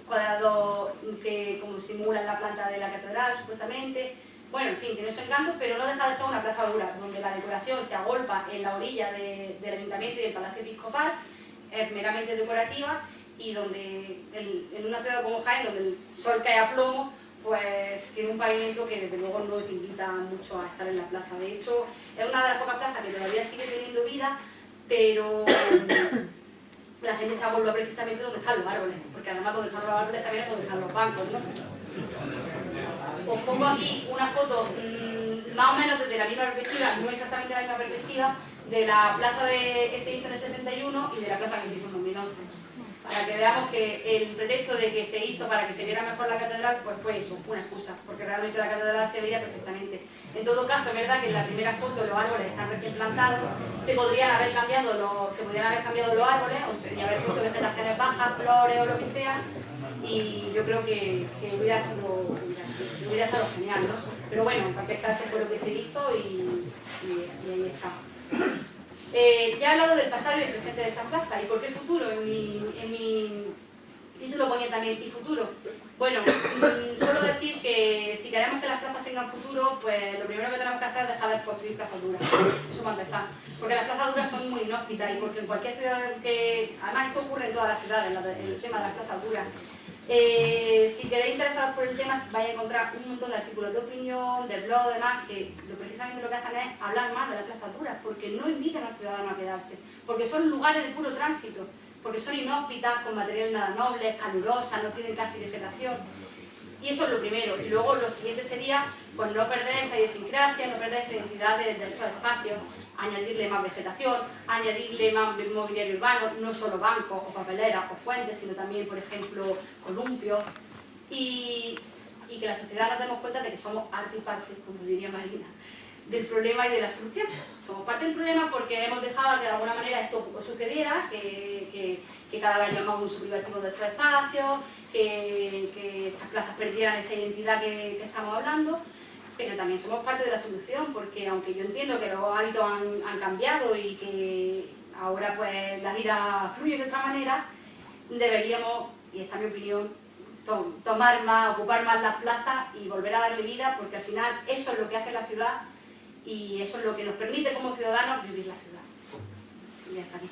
cuadrados que como simulan la planta de la catedral supuestamente. Bueno, en fin, tiene su encanto, pero no deja de ser una plaza dura, donde la decoración se agolpa en la orilla del ayuntamiento y del Palacio Episcopal, es meramente decorativa, y donde en una ciudad como Jaén, donde el sol cae a plomo, pues tiene un pavimento que desde luego no te invita mucho a estar en la plaza. De hecho, es una de las pocas plazas que todavía sigue teniendo vida, pero la gente se agolpa precisamente donde están los árboles, porque además donde están los árboles también es donde están los bancos, ¿no? Os pongo aquí una foto más o menos desde la misma perspectiva, no exactamente la misma perspectiva, de la plaza que se hizo en el 61 y de la plaza que se hizo en 2011. Para que veamos que el pretexto de que se hizo para que se viera mejor la catedral, pues fue eso, una excusa, porque realmente la catedral se veía perfectamente. En todo caso, es verdad que en la primera foto los árboles están recién plantados, se podrían haber cambiado los árboles, o sea, haber puesto vegetaciones bajas, flores o lo que sea, y yo creo que hubiera estado genial, ¿no? Pero bueno, en cualquier caso fue lo que se hizo y ahí está. Ya he hablado del pasado y del presente de esta plaza. ¿Y por qué futuro? En mi título ponía también ¿y futuro? Bueno, suelo decir que si queremos que las plazas tengan futuro, pues lo primero que tenemos que hacer es dejar de construir plazas duras. Eso para empezar. Porque las plazas duras son muy inhóspitas y porque en cualquier ciudad que... Además esto ocurre en todas las ciudades, el tema de las plazas duras. Si queréis interesaros por el tema, vais a encontrar un montón de artículos de opinión, de blog, demás, que precisamente lo que hacen es hablar más de las plazas duras, porque no invitan al ciudadano a quedarse, porque son lugares de puro tránsito, porque son inhóspitas, con material nada noble, calurosas, no tienen casi vegetación. Y eso es lo primero. Y luego lo siguiente sería pues no perder esa idiosincrasia, no perder esa identidad de estos espacios, añadirle más vegetación, añadirle más mobiliario urbano, no solo bancos o papeleras o fuentes, sino también, por ejemplo, columpios. Y que la sociedad nos demos cuenta de que somos arte y parte, como diría Marina, del problema y de la solución. Somos parte del problema porque hemos dejado que de alguna manera esto sucediera, que cada vez haya más uso privativo de estos espacios, que estas plazas perdieran esa identidad que estamos hablando, pero también somos parte de la solución, porque aunque yo entiendo que los hábitos han cambiado y que ahora pues la vida fluye de otra manera, deberíamos, y esta es mi opinión, tomar más, ocupar más las plazas y volver a darle vida, porque al final eso es lo que hace la ciudad y eso es lo que nos permite como ciudadanos vivir la ciudad. Y ya está aquí.